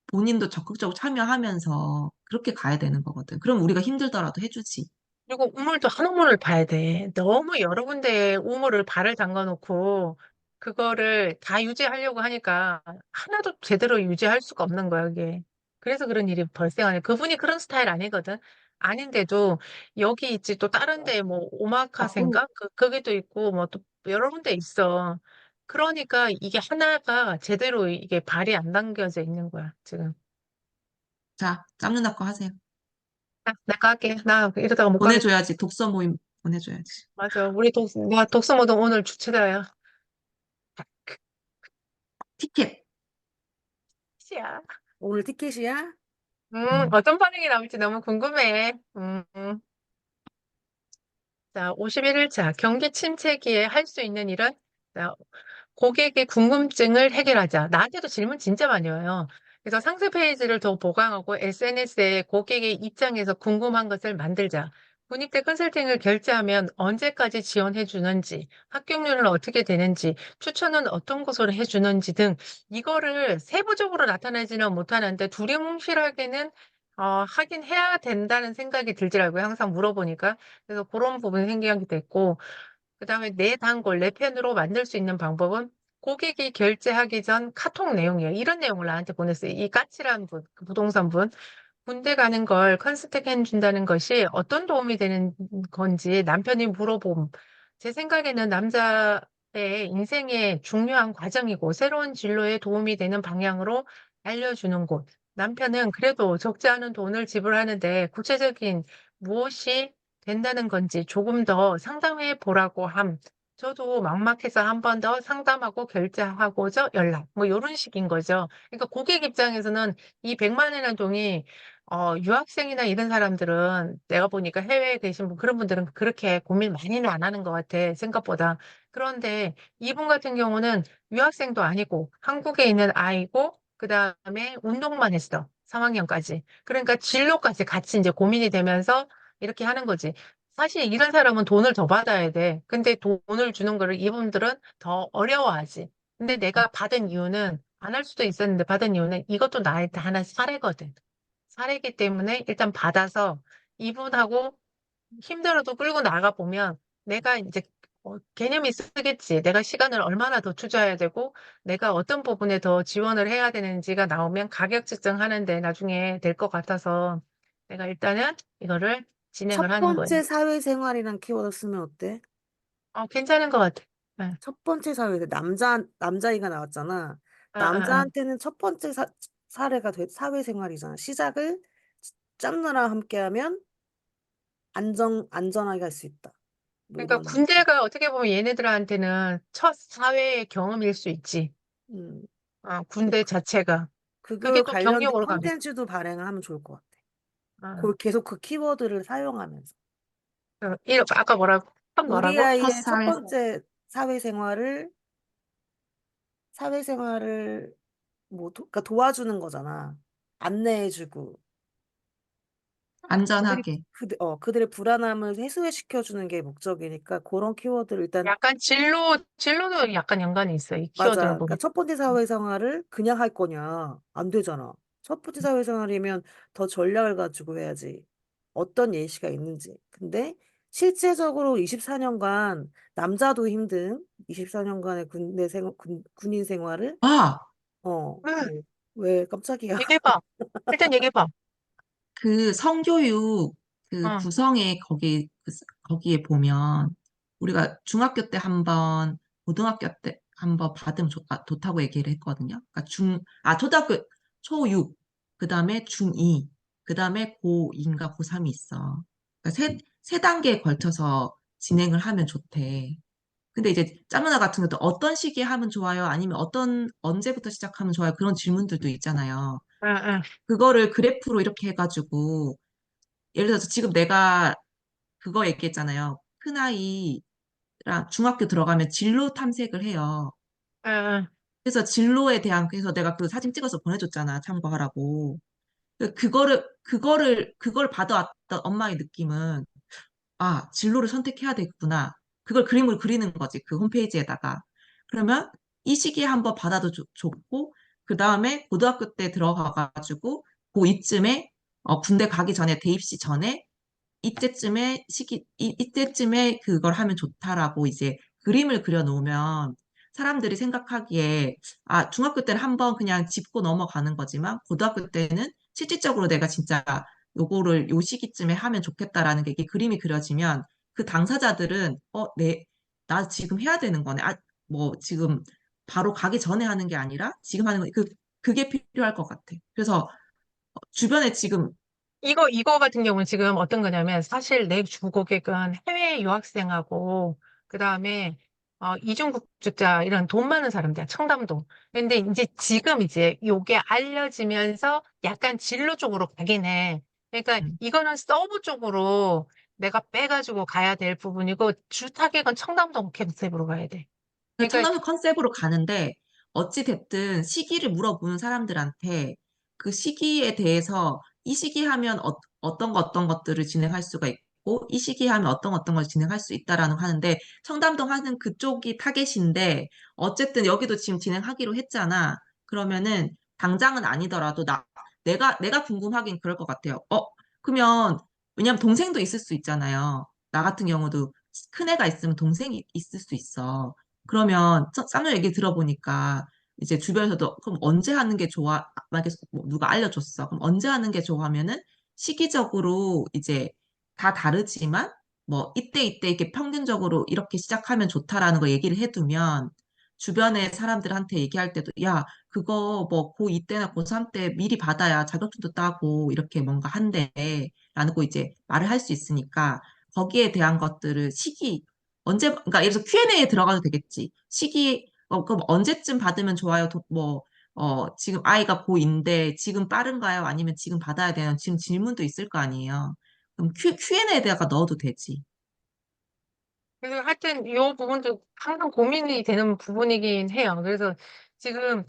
본인도 적극적으로 참여하면서 그렇게 가야 되는 거거든. 그럼 우리가 힘들더라도 해주지. 그리고 우물도 한 우물을 봐야 돼. 너무 여러 군데에 우물을 발을 담가 놓고 그거를 다 유지하려고 하니까 하나도 제대로 유지할 수가 없는 거야, 이게. 그래서 그런 일이 발생하네. 그분이 그런 스타일 아니거든. 아닌데도 여기 있지 또 다른 데 뭐 오마카세인가? 거기도 있고 뭐 또 여러 군데 있어. 그러니까 이게 하나가 제대로 이게 발이 안 당겨져 있는 거야, 지금. 자, 짬 누나 거 하세요. 내가 할게. 나 이러다가 못 가겠다. 보내줘야지. 독서 모임 보내줘야지. 맞아. 내가 독서모동 오늘 주최자야. 티켓. 시야. 오늘 티켓이야? 음. 어떤 반응이 나올지 너무 궁금해. 자, 51일차 경기 침체기에 할 수 있는 일은 자, 고객의 궁금증을 해결하자. 나한테도 질문 진짜 많이 와요. 그래서 상세 페이지를 더 보강하고 SNS에 고객의 입장에서 궁금한 것을 만들자. 군입대 컨설팅을 결제하면 언제까지 지원해 주는지, 합격률은 어떻게 되는지, 추천은 어떤 곳으로 해 주는지 등 이거를 세부적으로 나타내지는 못하는데 두리뭉실하게는 하긴 해야 된다는 생각이 들더라고요. 항상 물어보니까. 그래서 그런 부분이 생기게 됐고, 그다음에 내 단골, 내 펜으로 만들 수 있는 방법은 고객이 결제하기 전 카톡 내용이에요. 이런 내용을 나한테 보냈어요. 이 까칠한 분, 그 부동산 분. 군대 가는 걸 컨스택 해준다는 것이 어떤 도움이 되는 건지 남편이 물어봄. 제 생각에는 남자의 인생의 중요한 과정이고 새로운 진로에 도움이 되는 방향으로 알려주는 곳. 남편은 그래도 적지 않은 돈을 지불하는데 구체적인 무엇이 된다는 건지 조금 더 상담해 보라고 함. 저도 막막해서 한 번 더 상담하고 결제하고자 연락. 뭐 이런 식인 거죠. 그러니까 고객 입장에서는 이 100만 원이라는 돈이 유학생이나 이런 사람들은 내가 보니까 해외에 계신 분, 그런 분들은 그렇게 고민 많이는 안 하는 것 같아, 생각보다. 그런데 이분 같은 경우는 유학생도 아니고 한국에 있는 아이고, 그 다음에 운동만 했어. 3학년까지. 그러니까 진로까지 같이 이제 고민이 되면서 이렇게 하는 거지. 사실 이런 사람은 돈을 더 받아야 돼. 근데 돈을 주는 거를 이분들은 더 어려워하지. 근데 내가 받은 이유는 안 할 수도 있었는데 받은 이유는 이것도 나한테 하나 사례거든. 사례이기 때문에 일단 받아서 이분하고 힘들어도 끌고 나가 보면 내가 이제 개념이 쓰겠지. 내가 시간을 얼마나 더 투자해야 되고 내가 어떤 부분에 더 지원을 해야 되는지가 나오면 가격 측정하는데 나중에 될 것 같아서 내가 일단은 이거를 진행을 첫 하는 거예요. 번째 사회생활이란 키워드 쓰면 어때? 괜찮은 것 같아. 응. 첫 번째 남자아이가 나왔잖아. 아, 아, 아. 남자한테는 첫 번째 사회생활이잖아. 시작을 짬나랑 함께하면 안전하게 할 수 있다. 뭐 그러니까 이런, 군대가 어떻게 보면 얘네들한테는 첫 사회의 경험일 수 있지. 음, 그, 군대 자체가. 그게 그거 또 관련된 경력으로 가면. 컨텐츠도 발행을 하면 좋을 것 같아. 아, 계속 그 키워드를 사용하면서. 아까 뭐라고? 첫 우리 뭐라고? 아이의 첫 헛살. 번째 사회생활을 그러니까 도와주는 거잖아. 안내해주고. 안전하게. 그들의 불안함을 해소시켜주는 게 목적이니까 그런 키워드를 일단 약간 진로도 약간 연관이 있어. 이 맞아. 키워드를 그러니까 보면. 첫 번째 사회생활을 그냥 할 거냐? 안 되잖아. 첫 번째 사회생활이면 더 전략을 가지고 해야지. 어떤 예시가 있는지. 근데 실제적으로 24년간 남자도 힘든 24년간의 군인 생활을 아, 응, 왜 깜짝이야? 얘기해봐. 일단 얘기해봐. 그 성교육 그 어, 구성에 거기에 보면 우리가 중학교 때 한 번, 고등학교 때 한 번 받으면 좋다고 얘기를 했거든요. 그러니까 초등학교 초6, 그 다음에 중2, 그 다음에 고2인가 고3이 있어. 그러니까 세 단계에 걸쳐서 진행을 하면 좋대. 근데 이제 짜누나 같은 것도 어떤 시기에 하면 좋아요? 아니면 언제부터 시작하면 좋아요? 그런 질문들도 있잖아요. 응, 응, 그거를 그래프로 이렇게 해가지고 예를 들어서 지금 내가 그거 얘기했잖아요. 큰아이랑 중학교 들어가면 진로 탐색을 해요. 응, 응. 그래서 그래서 내가 그 사진 찍어서 보내줬잖아. 참고하라고. 그걸 받아왔던 엄마의 느낌은, 아, 진로를 선택해야 되겠구나. 그걸 그림을 그리는 거지. 그 홈페이지에다가. 그러면 이 시기에 한번 받아도 좋고, 그 다음에 고등학교 때 들어가가지고, 고 이쯤에 군대 가기 전에 대입시 전에 이때쯤에 그걸 하면 좋다라고 이제 그림을 그려 놓으면 사람들이 생각하기에, 아, 중학교 때는 한번 그냥 짚고 넘어가는 거지만, 고등학교 때는 실질적으로 내가 진짜 요거를 요 시기쯤에 하면 좋겠다라는 게 이게 그림이 그려지면 그 당사자들은, 나 지금 해야 되는 거네. 아, 뭐, 지금 바로 가기 전에 하는 게 아니라 지금 하는 거, 그게 필요할 것 같아. 그래서 주변에 지금, 이거 같은 경우는 지금 어떤 거냐면, 사실 내 주 고객은 해외 유학생하고, 그 다음에, 이중국적자, 이런 돈 많은 사람들, 청담동. 근데 이제 지금 이제 요게 알려지면서 약간 진로 쪽으로 가긴 해. 그러니까 음, 이거는 서브 쪽으로 내가 빼가지고 가야 될 부분이고, 주 타겟은 청담동 컨셉으로 가야 돼. 그러니까 청담도 컨셉으로 가는데 어찌 됐든 시기를 물어보는 사람들한테 그 시기에 대해서 이 시기 하면 어떤 것들을 진행할 수가 있고 이 시기 하면 어떤 걸 진행할 수 있다라는 거 하는데 청담동 하는 그쪽이 타겟인데 어쨌든 여기도 지금 진행하기로 했잖아. 그러면은 당장은 아니더라도 내가 궁금하긴 그럴 것 같아요. 그러면 왜냐면 동생도 있을 수 있잖아요. 나 같은 경우도 큰 애가 있으면 동생이 있을 수 있어. 그러면 쌍둥이 얘기 들어보니까 이제 주변에서도 그럼 언제 하는 게 좋아? 만약에 뭐 누가 알려줬어. 그럼 언제 하는 게 좋아하면은 시기적으로 이제 다 다르지만 뭐 이때 이렇게 평균적으로 이렇게 시작하면 좋다라는 거 얘기를 해두면 주변의 사람들한테 얘기할 때도 야, 그거 뭐 고2 때나 고3 때 미리 받아야 자격증도 따고 이렇게 뭔가 한대 라는 거 이제 말을 할 수 있으니까 거기에 대한 것들을 그러니까 예를 들어서 Q&A에 들어가도 되겠지. 그럼 언제쯤 받으면 좋아요? 지금 아이가 고2인데 지금 빠른가요? 아니면 지금 받아야 되는 지금 질문도 있을 거 아니에요. 그럼 Q&A에다가 넣어도 되지. 그래서 하여튼 이 부분도 항상 고민이 되는 부분이긴 해요. 그래서 지금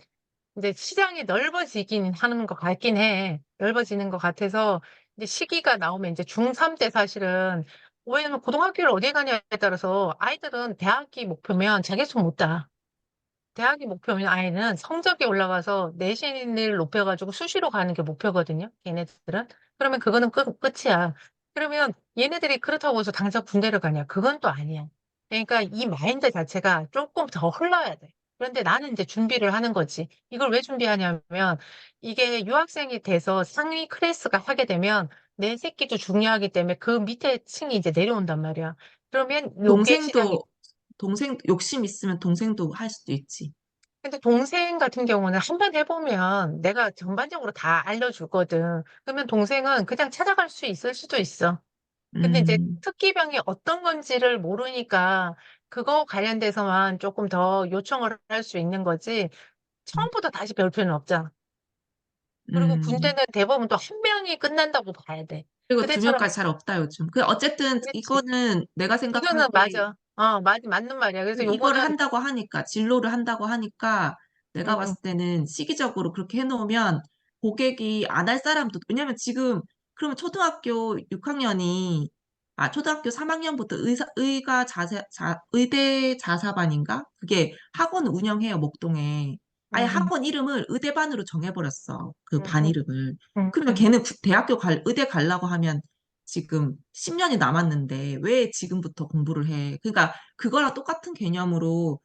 이제 시장이 넓어지긴 하는 것 같긴 해. 넓어지는 것 같아서 이제 시기가 나오면 이제 중3 때 사실은 왜냐면 고등학교를 어디 가냐에 따라서 아이들은 대학이 목표면 자격증 못 따. 대학이 목표면 아이는 성적이 올라가서 내신을 높여가지고 수시로 가는 게 목표거든요. 얘네들은. 그러면 그거는 끝이야. 그러면 얘네들이 그렇다고 해서 당장 군대를 가냐? 그건 또 아니야. 그러니까 이 마인드 자체가 조금 더 흘러야 돼. 그런데 나는 이제 준비를 하는 거지. 이걸 왜 준비하냐면 이게 유학생이 돼서 상위 클래스가 하게 되면 내 새끼도 중요하기 때문에 그 밑에 층이 이제 내려온단 말이야. 그러면 요게 시장이 동생 욕심 있으면 동생도 할 수도 있지. 근데 동생 같은 경우는 한 번 해보면 내가 전반적으로 다 알려주거든. 그러면 동생은 그냥 찾아갈 수 있을 수도 있어. 근데 이제 음, 특기병이 어떤 건지를 모르니까 그거 관련돼서만 조금 더 요청을 할 수 있는 거지. 음, 처음부터 다시 배울 필요는 없잖아. 그리고 음. 군대는 대부분 또 한 명이 끝난다고 봐야 돼. 그리고 두 그대처럼, 명까지 잘 없다, 요즘. 어쨌든 그렇지. 이거는 내가 이거는 생각하기에 맞아. 맞는 말이야. 그래서 이거를 요거는, 한다고 하니까, 진로를 한다고 하니까, 내가 음, 봤을 때는 시기적으로 그렇게 해놓으면 고객이 안 할 사람도, 왜냐면 지금, 그러면 초등학교 6학년이, 초등학교 3학년부터 의대 자사반인가? 그게 학원 운영해요, 목동에. 아예 음, 학원 이름을 의대반으로 정해버렸어, 그 음, 반 음, 이름을. 음, 그러면 음. 걔는 의대 가려고 하면 지금 10년이 남았는데 왜 지금부터 공부를 해? 그러니까 그거랑 똑같은 개념으로,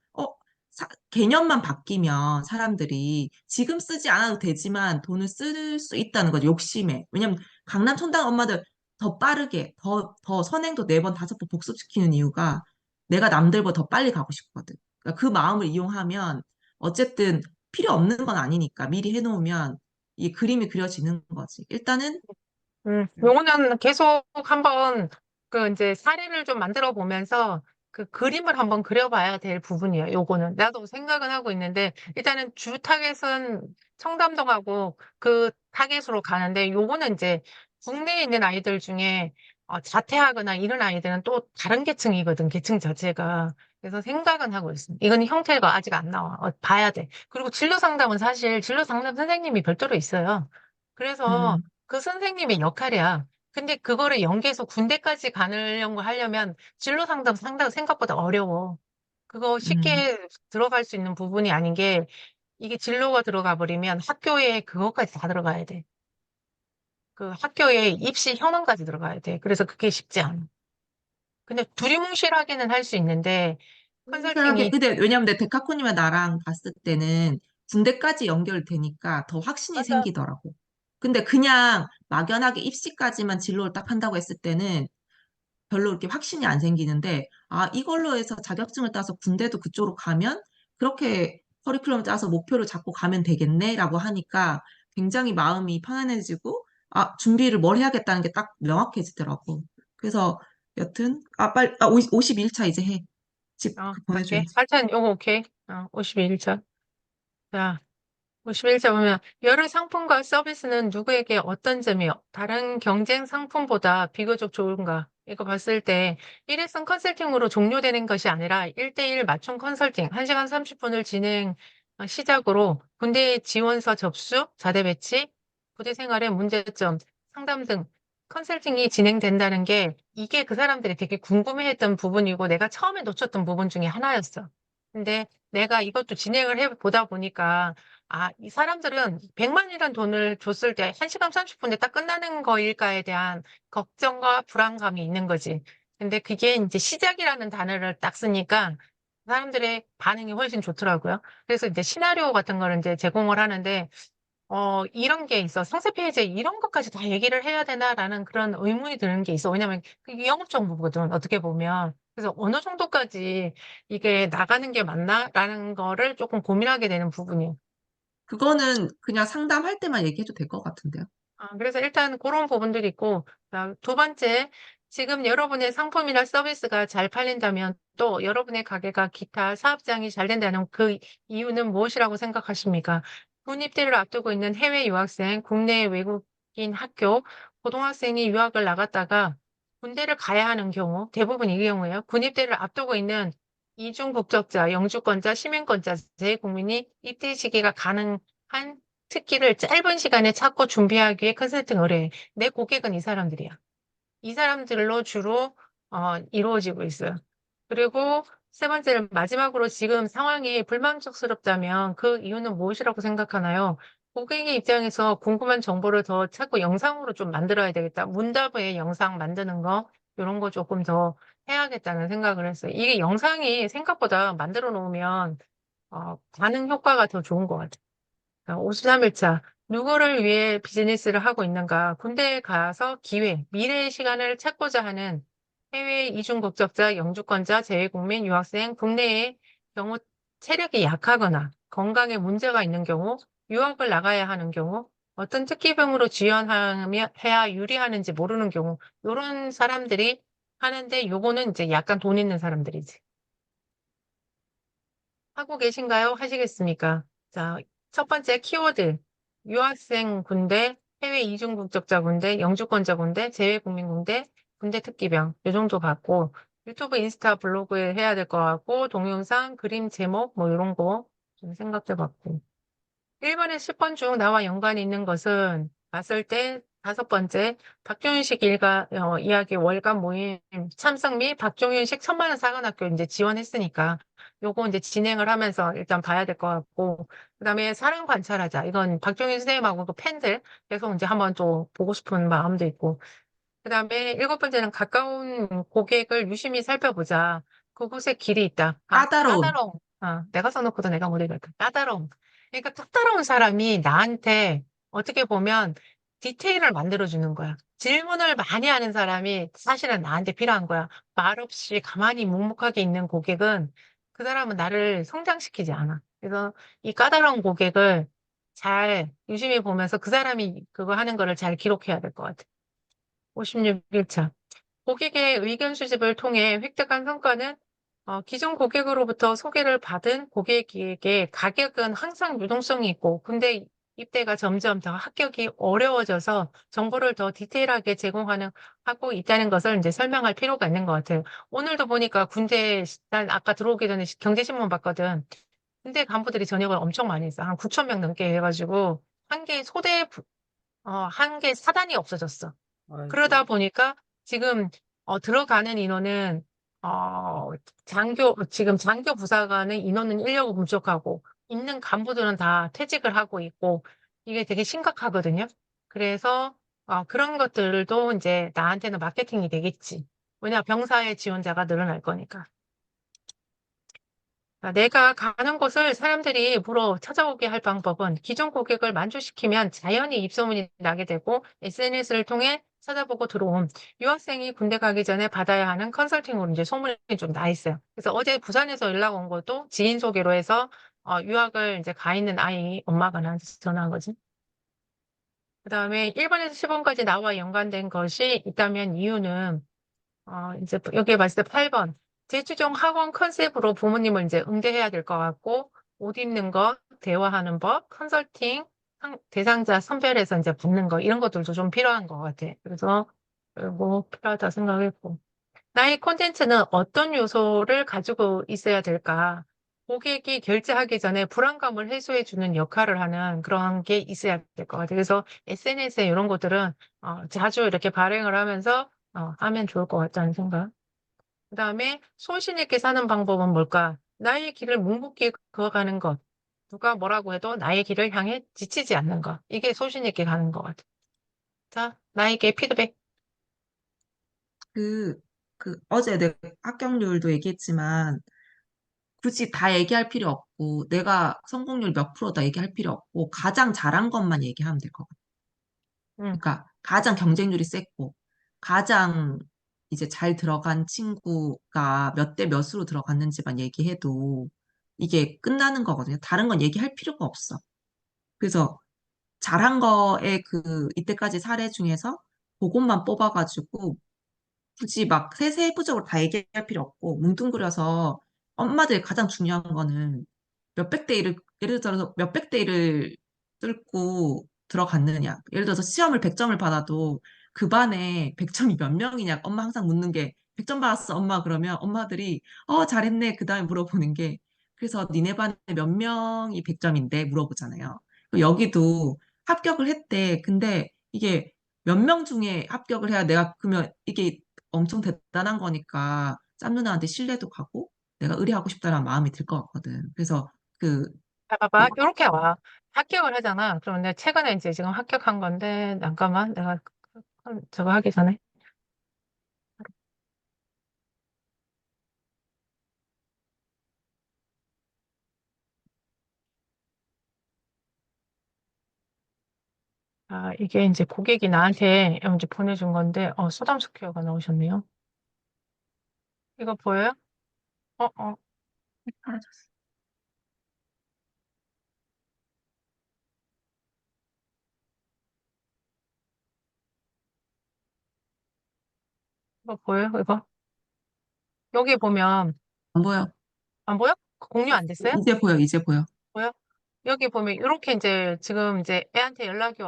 개념만 바뀌면 사람들이 지금 쓰지 않아도 되지만 돈을 쓸 수 있다는 거죠. 욕심에. 왜냐면 강남 촌당 엄마들 더 빠르게, 더 선행도 4번, 5번 복습시키는 이유가 내가 남들보다 더 빨리 가고 싶거든. 그러니까 그 마음을 이용하면 어쨌든 필요 없는 건 아니니까 미리 해놓으면 이 그림이 그려지는 거지. 일단은, 요거는 계속 한번 그 이제 사례를 좀 만들어 보면서 그 그림을 한번 그려봐야 될 부분이에요. 요거는 나도 생각은 하고 있는데 일단은 주 타겟은 청담동하고 그 타겟으로 가는데 요거는 이제 국내에 있는 아이들 중에 자퇴하거나 이런 아이들은 또 다른 계층이거든. 계층 자체가. 그래서 생각은 하고 있습니다. 이건 형태가 아직 안 나와. 봐야 돼. 그리고 진로 상담은 사실 진로 상담 선생님이 별도로 있어요. 그래서 음, 그 선생님의 역할이야. 근데 그거를 연계해서 군대까지 가려고 하려면 진로 상담 상당 생각보다 어려워. 그거 음. 쉽게 들어갈 수 있는 부분이 아닌 게 이게 진로가 들어가 버리면 학교에 그것까지 다 들어가야 돼. 그 학교에 입시 현황까지 들어가야 돼. 그래서 그게 쉽지 않아. 근데 두리뭉실하게는 할 수 있는데 생각해. 컨설팅이 근데 왜냐면 내 데카코님과 나랑 봤을 때는 군대까지 연결되니까 더 확신이 맞아. 생기더라고. 근데 그냥 막연하게 입시까지만 진로를 딱 한다고 했을 때는 별로 이렇게 확신이 안 생기는데, 아, 이걸로 해서 자격증을 따서 군대도 그쪽으로 가면 그렇게 커리큘럼 짜서 목표를 잡고 가면 되겠네라고 하니까 굉장히 마음이 편안해지고, 아, 준비를 뭘 해야겠다는 게 딱 명확해지더라고. 그래서 여튼, 아, 빨리, 51차 이제 해. 집 갈게. 보내줘야지. 하여튼 요거 오케이. 51차. 자, 51차 보면 여러 상품과 서비스는 누구에게 어떤 점이 다른 경쟁 상품보다 비교적 좋은가? 이거 봤을 때 일회성 컨설팅으로 종료되는 것이 아니라 1대1 맞춤 컨설팅 1시간 30분을 진행 시작으로 군대 지원서 접수, 자대 배치, 부대 생활의 문제점, 상담 등 컨설팅이 진행된다는 게 이게 그 사람들이 되게 궁금해했던 부분이고 내가 처음에 놓쳤던 부분 중에 하나였어. 근데 내가 이것도 진행을 해 보다 보니까 이 사람들은 100만이란 돈을 줬을 때 1시간 30분에 딱 끝나는 거일까에 대한 걱정과 불안감이 있는 거지. 근데 그게 이제 시작이라는 단어를 딱 쓰니까 사람들의 반응이 훨씬 좋더라고요. 그래서 이제 시나리오 같은 거를 이제 제공을 하는데, 이런 게 있어. 상세 페이지에 이런 것까지 다 얘기를 해야 되나라는 그런 의문이 드는 게 있어. 왜냐면 그게 영업 정보거든, 어떻게 보면. 그래서 어느 정도까지 이게 나가는 게 맞나라는 거를 조금 고민하게 되는 부분이에요. 그거는 그냥 상담할 때만 얘기해도 될 것 같은데요. 그래서 일단 그런 부분들이 있고, 자, 두 번째, 지금 여러분의 상품이나 서비스가 잘 팔린다면 또 여러분의 가게가 기타 사업장이 잘 된다는 그 이유는 무엇이라고 생각하십니까? 군입대를 앞두고 있는 해외 유학생, 국내 외국인 학교, 고등학생이 유학을 나갔다가 군대를 가야 하는 경우, 대부분 이 경우예요. 군입대를 앞두고 있는 이중 국적자, 영주권자, 시민권자 재국민이 입대 시기가 가능한 특기를 짧은 시간에 찾고 준비하기 위해 컨설팅 의뢰해. 내 고객은 이 사람들이야. 이 사람들로 주로 이루어지고 있어요. 그리고 세 번째는 마지막으로 지금 상황이 불만족스럽다면 그 이유는 무엇이라고 생각하나요? 고객의 입장에서 궁금한 정보를 더 찾고 영상으로 좀 만들어야 되겠다. 문답의 영상 만드는 거, 이런 거 조금 더 해야겠다는 생각을 했어요. 이게 영상이 생각보다 만들어 놓으면 반응 효과가 더 좋은 것 같아요. 53일차. 누구를 위해 비즈니스를 하고 있는가? 군대에 가서 기회, 미래의 시간을 찾고자 하는 해외 이중 국적자, 영주권자, 재외국민, 유학생, 국내의 경우 체력이 약하거나 건강에 문제가 있는 경우, 유학을 나가야 하는 경우, 어떤 특기병으로 지원하며 해야 유리하는지 모르는 경우, 이런 사람들이 하는데 요거는 이제 약간 돈 있는 사람들이지. 하고 계신가요? 하시겠습니까? 자, 첫 번째 키워드. 유학생 군대, 해외 이중 국적자 군대, 영주권자 군대, 재외국민 군대, 군대 특기병. 요 정도 받고, 유튜브, 인스타, 블로그에 해야 될 것 같고, 동영상, 그림 제목, 뭐 이런 거 좀 생각해 봤고. 1번에 10번 중 나와 연관이 있는 것은 봤을 때 다섯 번째 박종윤식 이야기 월간 모임 참석 및 박종윤식 천만 원 사관학교 이제 지원했으니까 요거 이제 진행을 하면서 일단 봐야 될 것 같고 그다음에 사랑 관찰하자 이건 박종윤 선생님하고 그 팬들 계속 이제 한번 또 보고 싶은 마음도 있고 그다음에 일곱 번째는 가까운 고객을 유심히 살펴보자. 그곳에 길이 있다. 까다로운. 까다로움. 내가 써놓고도 내가 못 읽을까. 까다로움. 그러니까 까다로운 사람이 나한테 어떻게 보면 디테일을 만들어주는 거야. 질문을 많이 하는 사람이 사실은 나한테 필요한 거야. 말없이 가만히 묵묵하게 있는 고객은 그 사람은 나를 성장시키지 않아. 그래서 이 까다로운 고객을 잘 유심히 보면서 그 사람이 그거 하는 거를 잘 기록해야 될 것 같아. 56일차. 고객의 의견 수집을 통해 획득한 성과는 기존 고객으로부터 소개를 받은 고객에게 가격은 항상 유동성이 있고, 근데 입대가 점점 더 합격이 어려워져서 정보를 더 디테일하게 제공하는, 하고 있다는 것을 이제 설명할 필요가 있는 것 같아요. 오늘도 보니까 난 아까 들어오기 전에 경제신문 봤거든. 군대 간부들이 전역을 엄청 많이 했어. 한 9천 명 넘게 해가지고, 한 개 사단이 없어졌어. 그러다 아이고. 보니까 지금 들어가는 인원은 어, 지금 장교 부사관의 인원은 인력이 부족하고 있는 간부들은 다 퇴직을 하고 있고 이게 되게 심각하거든요. 그래서 그런 것들도 이제 나한테는 마케팅이 되겠지. 왜냐, 병사의 지원자가 늘어날 거니까. 내가 가는 곳을 사람들이 보러 찾아오게 할 방법은 기존 고객을 만족시키면 자연히 입소문이 나게 되고 SNS를 통해 찾아보고 들어온 유학생이 군대 가기 전에 받아야 하는 컨설팅으로 이제 소문이 좀 나 있어요. 그래서 어제 부산에서 연락 온 것도 지인 소개로 해서 유학을 이제 가 있는 아이 엄마가 나한테 전화한 거지. 그다음에 1번에서 10번까지 나와 연관된 것이 있다면 이유는 이제 여기에 봤을 때 8번. 재추종 학원 컨셉으로 부모님을 이제 응대해야 될 것 같고, 옷 입는 것, 대화하는 법, 컨설팅, 대상자 선별해서 이제 붙는 거, 이런 것들도 좀 필요한 것 같아. 그래서, 뭐, 필요하다 생각했고. 나의 콘텐츠는 어떤 요소를 가지고 있어야 될까? 고객이 결제하기 전에 불안감을 해소해주는 역할을 하는 그런 게 있어야 될 것 같아요. 그래서 SNS에 이런 것들은 자주 이렇게 발행을 하면서 하면 좋을 것 같다는 생각. 그다음에 소신 있게 사는 방법은 뭘까? 나의 길을 묵묵히 그어가는 것. 누가 뭐라고 해도 나의 길을 향해 지치지 않는 것. 이게 소신 있게 가는 것 같아. 자, 나에게 피드백. 그, 어제 내가 합격률도 얘기했지만, 굳이 다 얘기할 필요 없고, 내가 성공률 몇 프로다 얘기할 필요 없고, 가장 잘한 것만 얘기하면 될 것 같아. 응. 그러니까, 가장 경쟁률이 셌고, 가장 이제 잘 들어간 친구가 몇 대 몇으로 들어갔는지만 얘기해도, 이게 끝나는 거거든요. 다른 건 얘기할 필요가 없어. 그래서, 잘한 거에 이때까지 사례 중에서, 그것만 뽑아가지고, 굳이 막 세세부적으로 다 얘기할 필요 없고 뭉뚱그려서 엄마들 가장 중요한 거는 몇백 대 일을 예를 들어서 몇백 대 일을 뚫고 들어갔느냐. 예를 들어서 시험을 100점을 받아도 그 반에 100점이 몇 명이냐. 엄마 항상 묻는 게 100점 받았어 엄마 그러면 엄마들이 잘했네 그다음에 물어보는 게 그래서 니네 반에 몇 명이 100점인데 물어보잖아요. 여기도 합격을 했대. 근데 이게 몇 명 중에 합격을 해야 내가 그러면 이게 엄청 대단한 거니까 짬 누나한테 신뢰도 가고 내가 의뢰하고 싶다는 마음이 들 것 같거든. 그래서 그, 봐봐, 이렇게 와. 합격을 하잖아. 그럼 내가 최근에 이제 지금 합격한 건데, 잠깐만, 내가 저거 하기 전에. 이게 이제 고객이 나한테 이제 보내준 건데, 소담스퀘어가 나오셨네요. 이거 보여요? 어, 어, 사라졌어. 이거 보여요? 이거? 여기 보면, 안 보여. 안 보여? 공유 안 됐어요? 이제 보여, 이제 보여. 보여? 여기 보면 이렇게 이제 지금 이제 애한테 연락이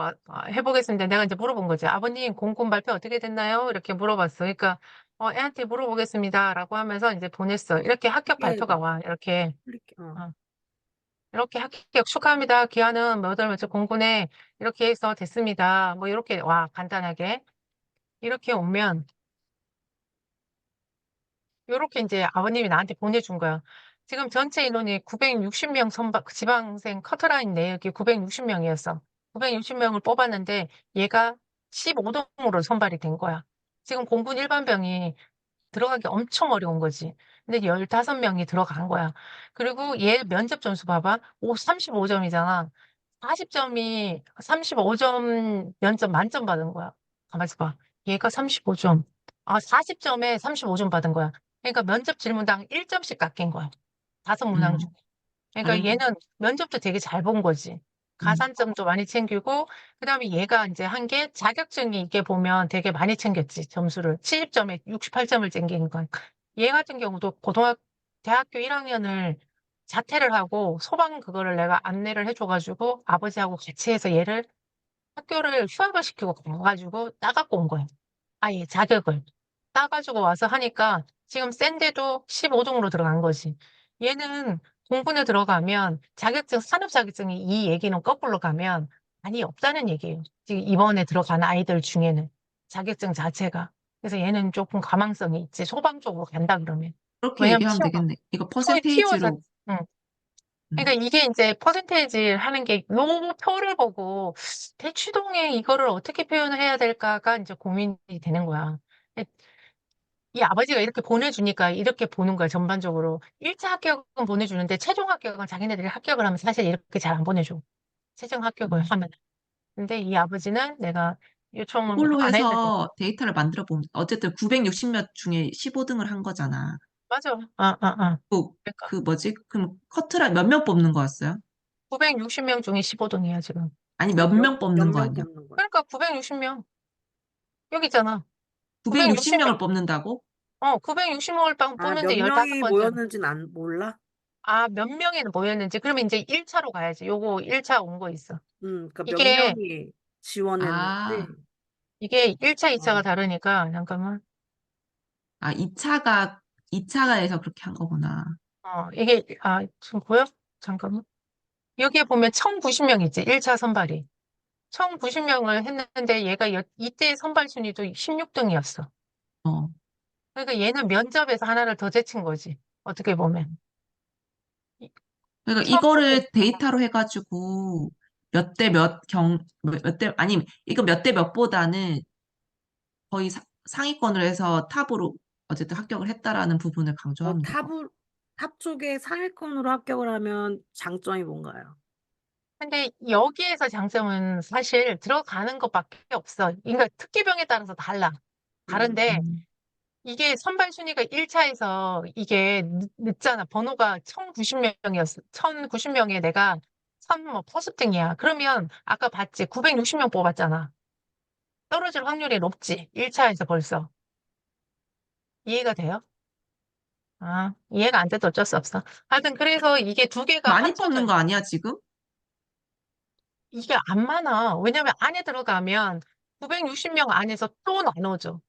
해보겠습니다. 내가 이제 물어본 거지. 아버님 공군 발표 어떻게 됐나요? 이렇게 물어봤어. 그러니까 애한테 물어보겠습니다라고 하면서 이제 보냈어. 이렇게 합격 발표가 해봐. 와. 이렇게 클릭. 어, 이렇게 합격 축하합니다. 기한은 몇 월 며칠 공군에 이렇게 해서 됐습니다. 뭐 이렇게 와 간단하게 이렇게 오면 요렇게 이제 아버님이 나한테 보내준 거야. 지금 전체 인원이 960명 지방생 커트라인 내역이 960명이었어. 960명을 뽑았는데 얘가 15동으로 선발이 된 거야. 지금 공군 일반병이 들어가기 엄청 어려운 거지. 근데 15명이 들어간 거야. 그리고 얘 면접 점수 봐봐. 35점이잖아. 40점이 35점 면접 만점 받은 거야. 가만히 있어 봐. 얘가 35점. 40점에 35점 받은 거야. 그러니까 면접 질문당 1점씩 깎인 거야. 다섯 문항 음, 중. 그러니까 잘했네. 얘는 면접도 되게 잘 본 거지. 음, 가산점도 많이 챙기고, 그다음에 얘가 이제 한 게 자격증이 이게 보면 되게 많이 챙겼지, 점수를. 70점에 68점을 챙긴 건. 얘 같은 경우도 대학교 1학년을 자퇴를 하고 소방 그거를 내가 안내를 해줘가지고 아버지하고 같이 해서 얘를 학교를 휴학을 시키고 가가지고 따갖고 온 거야. 아예 자격을. 따가지고 와서 하니까 지금 센데도 15등으로 들어간 거지. 얘는 공군에 들어가면 산업 자격증이 이 얘기는 거꾸로 가면 많이 없다는 얘기예요. 지금 이번에 들어간 아이들 중에는 자격증 자체가. 그래서 얘는 조금 가망성이 있지. 소방 쪽으로 간다 그러면. 그렇게 왜냐면 얘기하면 되겠네. 이거 티오 자, 퍼센테이지로 응. 음. 그러니까 이게 이제 퍼센테이지 하는 게 요 표를 보고 대치동에 이거를 어떻게 표현을 해야 될까가 이제 고민이 되는 거야. 이 아버지가 이렇게 보내주니까 이렇게 보는 거야, 전반적으로. 1차 합격은 보내주는데 최종 합격은 자기네들이 합격을 하면 사실 이렇게 잘 안 보내줘. 최종 합격을 음. 하면. 근데 이 아버지는 내가 요청을 그걸로 안 했는데. 해서 데이터를 만들어 보면 어쨌든 960몇 중에 15등을 한 거잖아. 맞아. 그, 그러니까 그 뭐지? 그럼 커트라 몇 명 뽑는 거였어요? 960명 중에 15등이야, 지금. 아니 아니, 몇 명 몇 뽑는 거 명 아니야? 뽑는 거야? 그러니까 960명. 여기 있잖아. 960명. 960명을 뽑는다고? 960명을 아, 몇 뽑는데 명이 15번째. 모였는지는 몰라? 아, 몇 명이 모였는지. 그러면 이제 1차로 가야지. 요거 1차 온 거 있어. 그러니까 몇 이게, 명이 아, 지원했는지. 이게 1차, 2차가 어, 다르니까, 잠깐만. 2차가 해서 그렇게 한 거구나. 지금 보여? 잠깐만. 여기에 보면 1090명 있지. 1차 선발이. 1090명을 했는데 얘가 이때 선발 순위도 16등이었어. 어. 그러니까 얘는 면접에서 하나를 더 제친 거지. 어떻게 보면. 그러니까 처음으로. 이거를 데이터로 해가지고 몇 대 몇 몇 대, 아니, 이거 몇 대 몇보다는 거의 상위권으로 해서 탑으로 어쨌든 합격을 했다라는 부분을 강조하면 될 것 같아요. 탑 쪽에 상위권으로 합격을 하면 장점이 뭔가요? 근데 여기에서 장점은 사실 들어가는 것밖에 없어. 그러니까 특기병에 따라서 달라. 음, 다른데 음. 이게 선발 순위가 1차에서 이게 늦잖아. 번호가 1090명이었어. 1090명에 내가 뭐 퍼스팅이야. 그러면 아까 봤지. 960명 뽑았잖아. 떨어질 확률이 높지. 1차에서 벌써. 이해가 돼요? 이해가 안 돼도 어쩔 수 없어. 하여튼 그래서 이게 두 개가 많이 합쳐져. 뽑는 거 아니야, 지금? 이게 안 많아. 왜냐면 안에 들어가면 960명 안에서 또 나눠줘.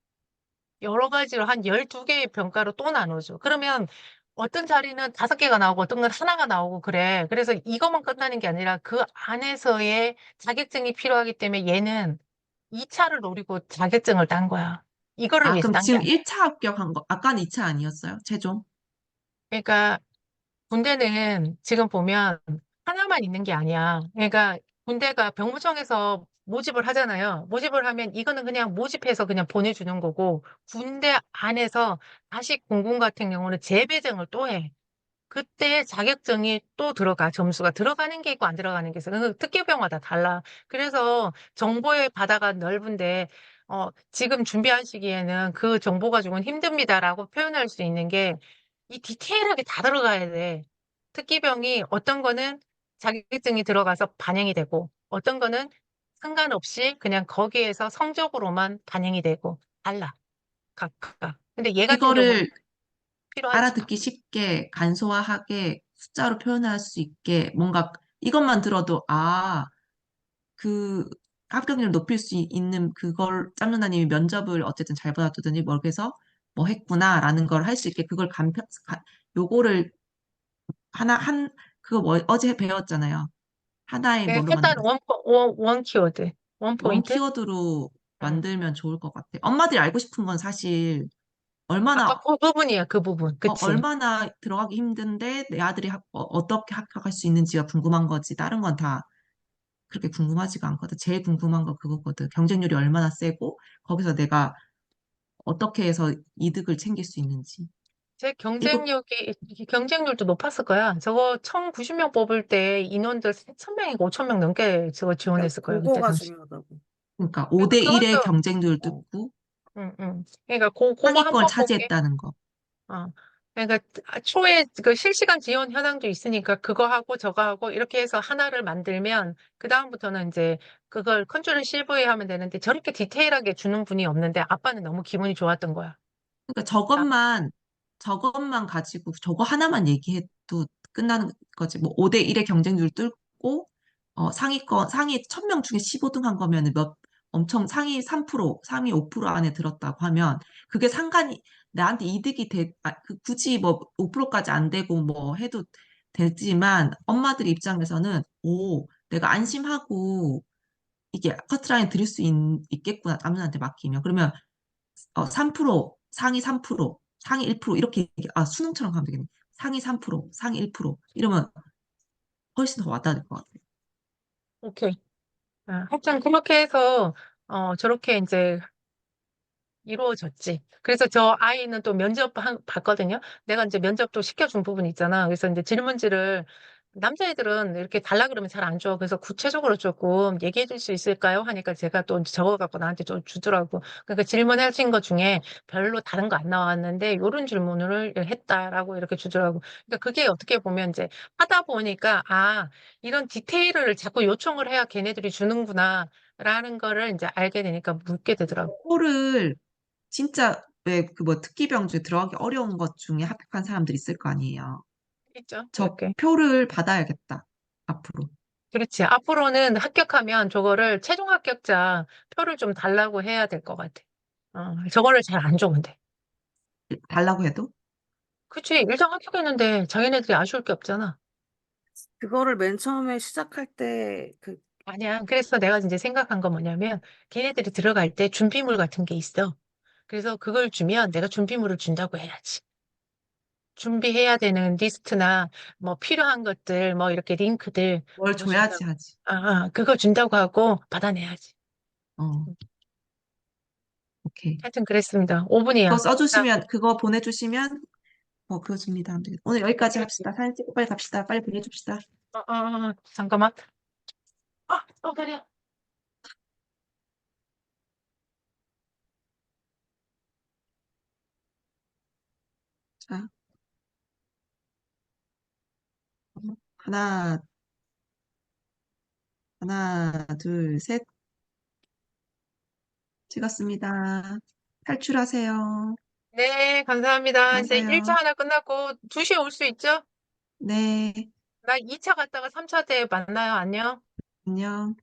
여러 가지로 한 12개의 평가로 또 나눠줘. 그러면 어떤 자리는 5개가 나오고 어떤 건 하나가 나오고 그래. 그래서 이것만 끝나는 게 아니라 그 안에서의 자격증이 필요하기 때문에 얘는 2차를 노리고 자격증을 딴 거야. 이거를 아, 위해서 그럼 딴 게 지금 아니야. 1차 합격한 거, 아까는 2차 아니었어요? 최종? 그러니까 군대는 지금 보면 하나만 있는 게 아니야. 그러니까 군대가 병무청에서 모집을 하잖아요. 모집을 하면 이거는 그냥 모집해서 그냥 보내주는 거고 군대 안에서 다시 공군 같은 경우는 재배정을 또 해. 그때 자격증이 또 들어가. 점수가 들어가는 게 있고 안 들어가는 게 있어. 그 특기병마다 달라. 그래서 정보의 바다가 넓은데 지금 준비한 시기에는 그 정보 가지고는 힘듭니다라고 표현할 수 있는 게 이 디테일하게 다 들어가야 돼. 특기병이 어떤 거는 자격증이 들어가서 반영이 되고 어떤 거는 상관없이 그냥 거기에서 성적으로만 반영이 되고 달라. 각각. 근데 얘 같은 경우는 이거를 필요하지. 알아듣기 쉽게, 간소화하게, 숫자로 표현할 수 있게, 뭔가 이것만 들어도, 아, 그 합격률을 높일 수 있는 그걸 짬누나님이 면접을 어쨌든 잘 받았더니 뭐 해서 뭐 했구나라는 걸 할 수 있게 그걸 요거를 그거 뭐 어제 배웠잖아요. 하나의 네, 뭐로 일단 만들어 원 키워드, 원 원 포인트. 키워드로 음. 만들면 좋을 것 같아. 엄마들이 알고 싶은 건 사실 아까 얼마나 그 부분이야, 그 부분. 그치? 얼마나 들어가기 힘든데 내 아들이 어떻게 합격할 수 있는지가 궁금한 거지. 다른 건 다 그렇게 궁금하지가 않거든. 제일 궁금한 건 그거거든. 경쟁률이 얼마나 세고 거기서 내가 어떻게 해서 이득을 챙길 수 있는지. 제 일곱, 경쟁률도 높았을 거야. 저거 1090명 뽑을 때 인원들 4,000명이고 5,000명 넘게 저거 그러니까 지원했을 거야, 그때 그거가 당시. 중요하다고. 그러니까 그러니까 5대 1의 그것도, 경쟁률 어. 듣고 응, 응. 그러니까 그거 상위권 한번 볼게. 차지했다는 거. 어. 그러니까 초에 그 실시간 지원 현황도 있으니까 그거 하고 저거 하고 이렇게 해서 하나를 만들면 그다음부터는 이제 그걸 컨트롤 CV 하면 되는데 저렇게 디테일하게 주는 분이 없는데 아빠는 너무 기분이 좋았던 거야. 그러니까 아, 저것만 가지고 저거 하나만 얘기해도 끝나는 거지. 뭐 5대 1의 경쟁률 뚫고 상위 1000명 중에 15등 한 거면 엄청 상위 3%, 상위 5% 안에 들었다고 하면 그게 상관이 나한테 이득이 굳이 뭐 5%까지 안 되고 뭐 해도 되지만 엄마들 입장에서는 내가 안심하고 이게 커트라인 드릴 수 있겠구나 남편한테 맡기면 그러면 3%, 상위 3%, 상위 1% 이렇게 수능처럼 가면 되겠네. 상위 3%, 상위 1% 이러면 훨씬 더 와닿을 것 같아요. 오케이. 하여튼 그렇게 해서 저렇게 이제 이루어졌지. 그래서 저 아이는 또 봤거든요. 내가 이제 면접도 시켜준 부분이 있잖아. 그래서 이제 질문지를 남자애들은 이렇게 달라 그러면 잘 안 줘. 그래서 구체적으로 조금 얘기해 줄 수 있을까요? 하니까 제가 또 적어갖고 나한테 좀 주더라고. 그러니까 질문하신 것 중에 별로 다른 거 안 나왔는데 이런 질문을 했다라고 이렇게 주더라고. 그러니까 그게 어떻게 보면 이제 하다 보니까 이런 디테일을 자꾸 요청을 해야 걔네들이 주는구나. 라는 거를 이제 알게 되니까 묻게 되더라고. 표를 진짜 왜 그 뭐 특기병 중에 들어가기 어려운 것 중에 합격한 사람들 있을 거 아니에요. 있죠. 저 이렇게. 표를 받아야겠다. 앞으로. 그렇지. 앞으로는 합격하면 저거를 최종 합격자 표를 좀 달라고 해야 될 것 같아. 저거를 잘 안 줘, 근데. 달라고 해도? 그치. 일정 합격했는데 자기네들이 아쉬울 게 없잖아. 그거를 맨 처음에 시작할 때, 아니야. 그래서 내가 이제 생각한 건 뭐냐면 걔네들이 들어갈 때 준비물 같은 게 있어. 그래서 그걸 주면 내가 준비물을 준다고 해야지. 준비해야 되는 리스트나 뭐 필요한 것들, 뭐 이렇게 링크들 뭘 그거 줘야지 준다고. 하지. 그거 준다고 하고 받아내야지. 어, 오케이. 하여튼 그랬습니다. 그거 5분이야. 써주시면, 그거 보내주시면, 그거 줍니다. 안 되겠다. 오늘 여기까지 오케이, 오케이. 합시다. 사진 찍고 빨리 갑시다. 빨리 보내줍시다. 잠깐만. 다리야. 자, 하나, 하나, 둘, 셋. 찍었습니다. 탈출하세요. 네, 감사합니다. 이제 1차 맞아요. 하나 끝났고 2시에 올 수 있죠? 네, 나 2차 갔다가 3차 때 만나요. 안녕. 안녕.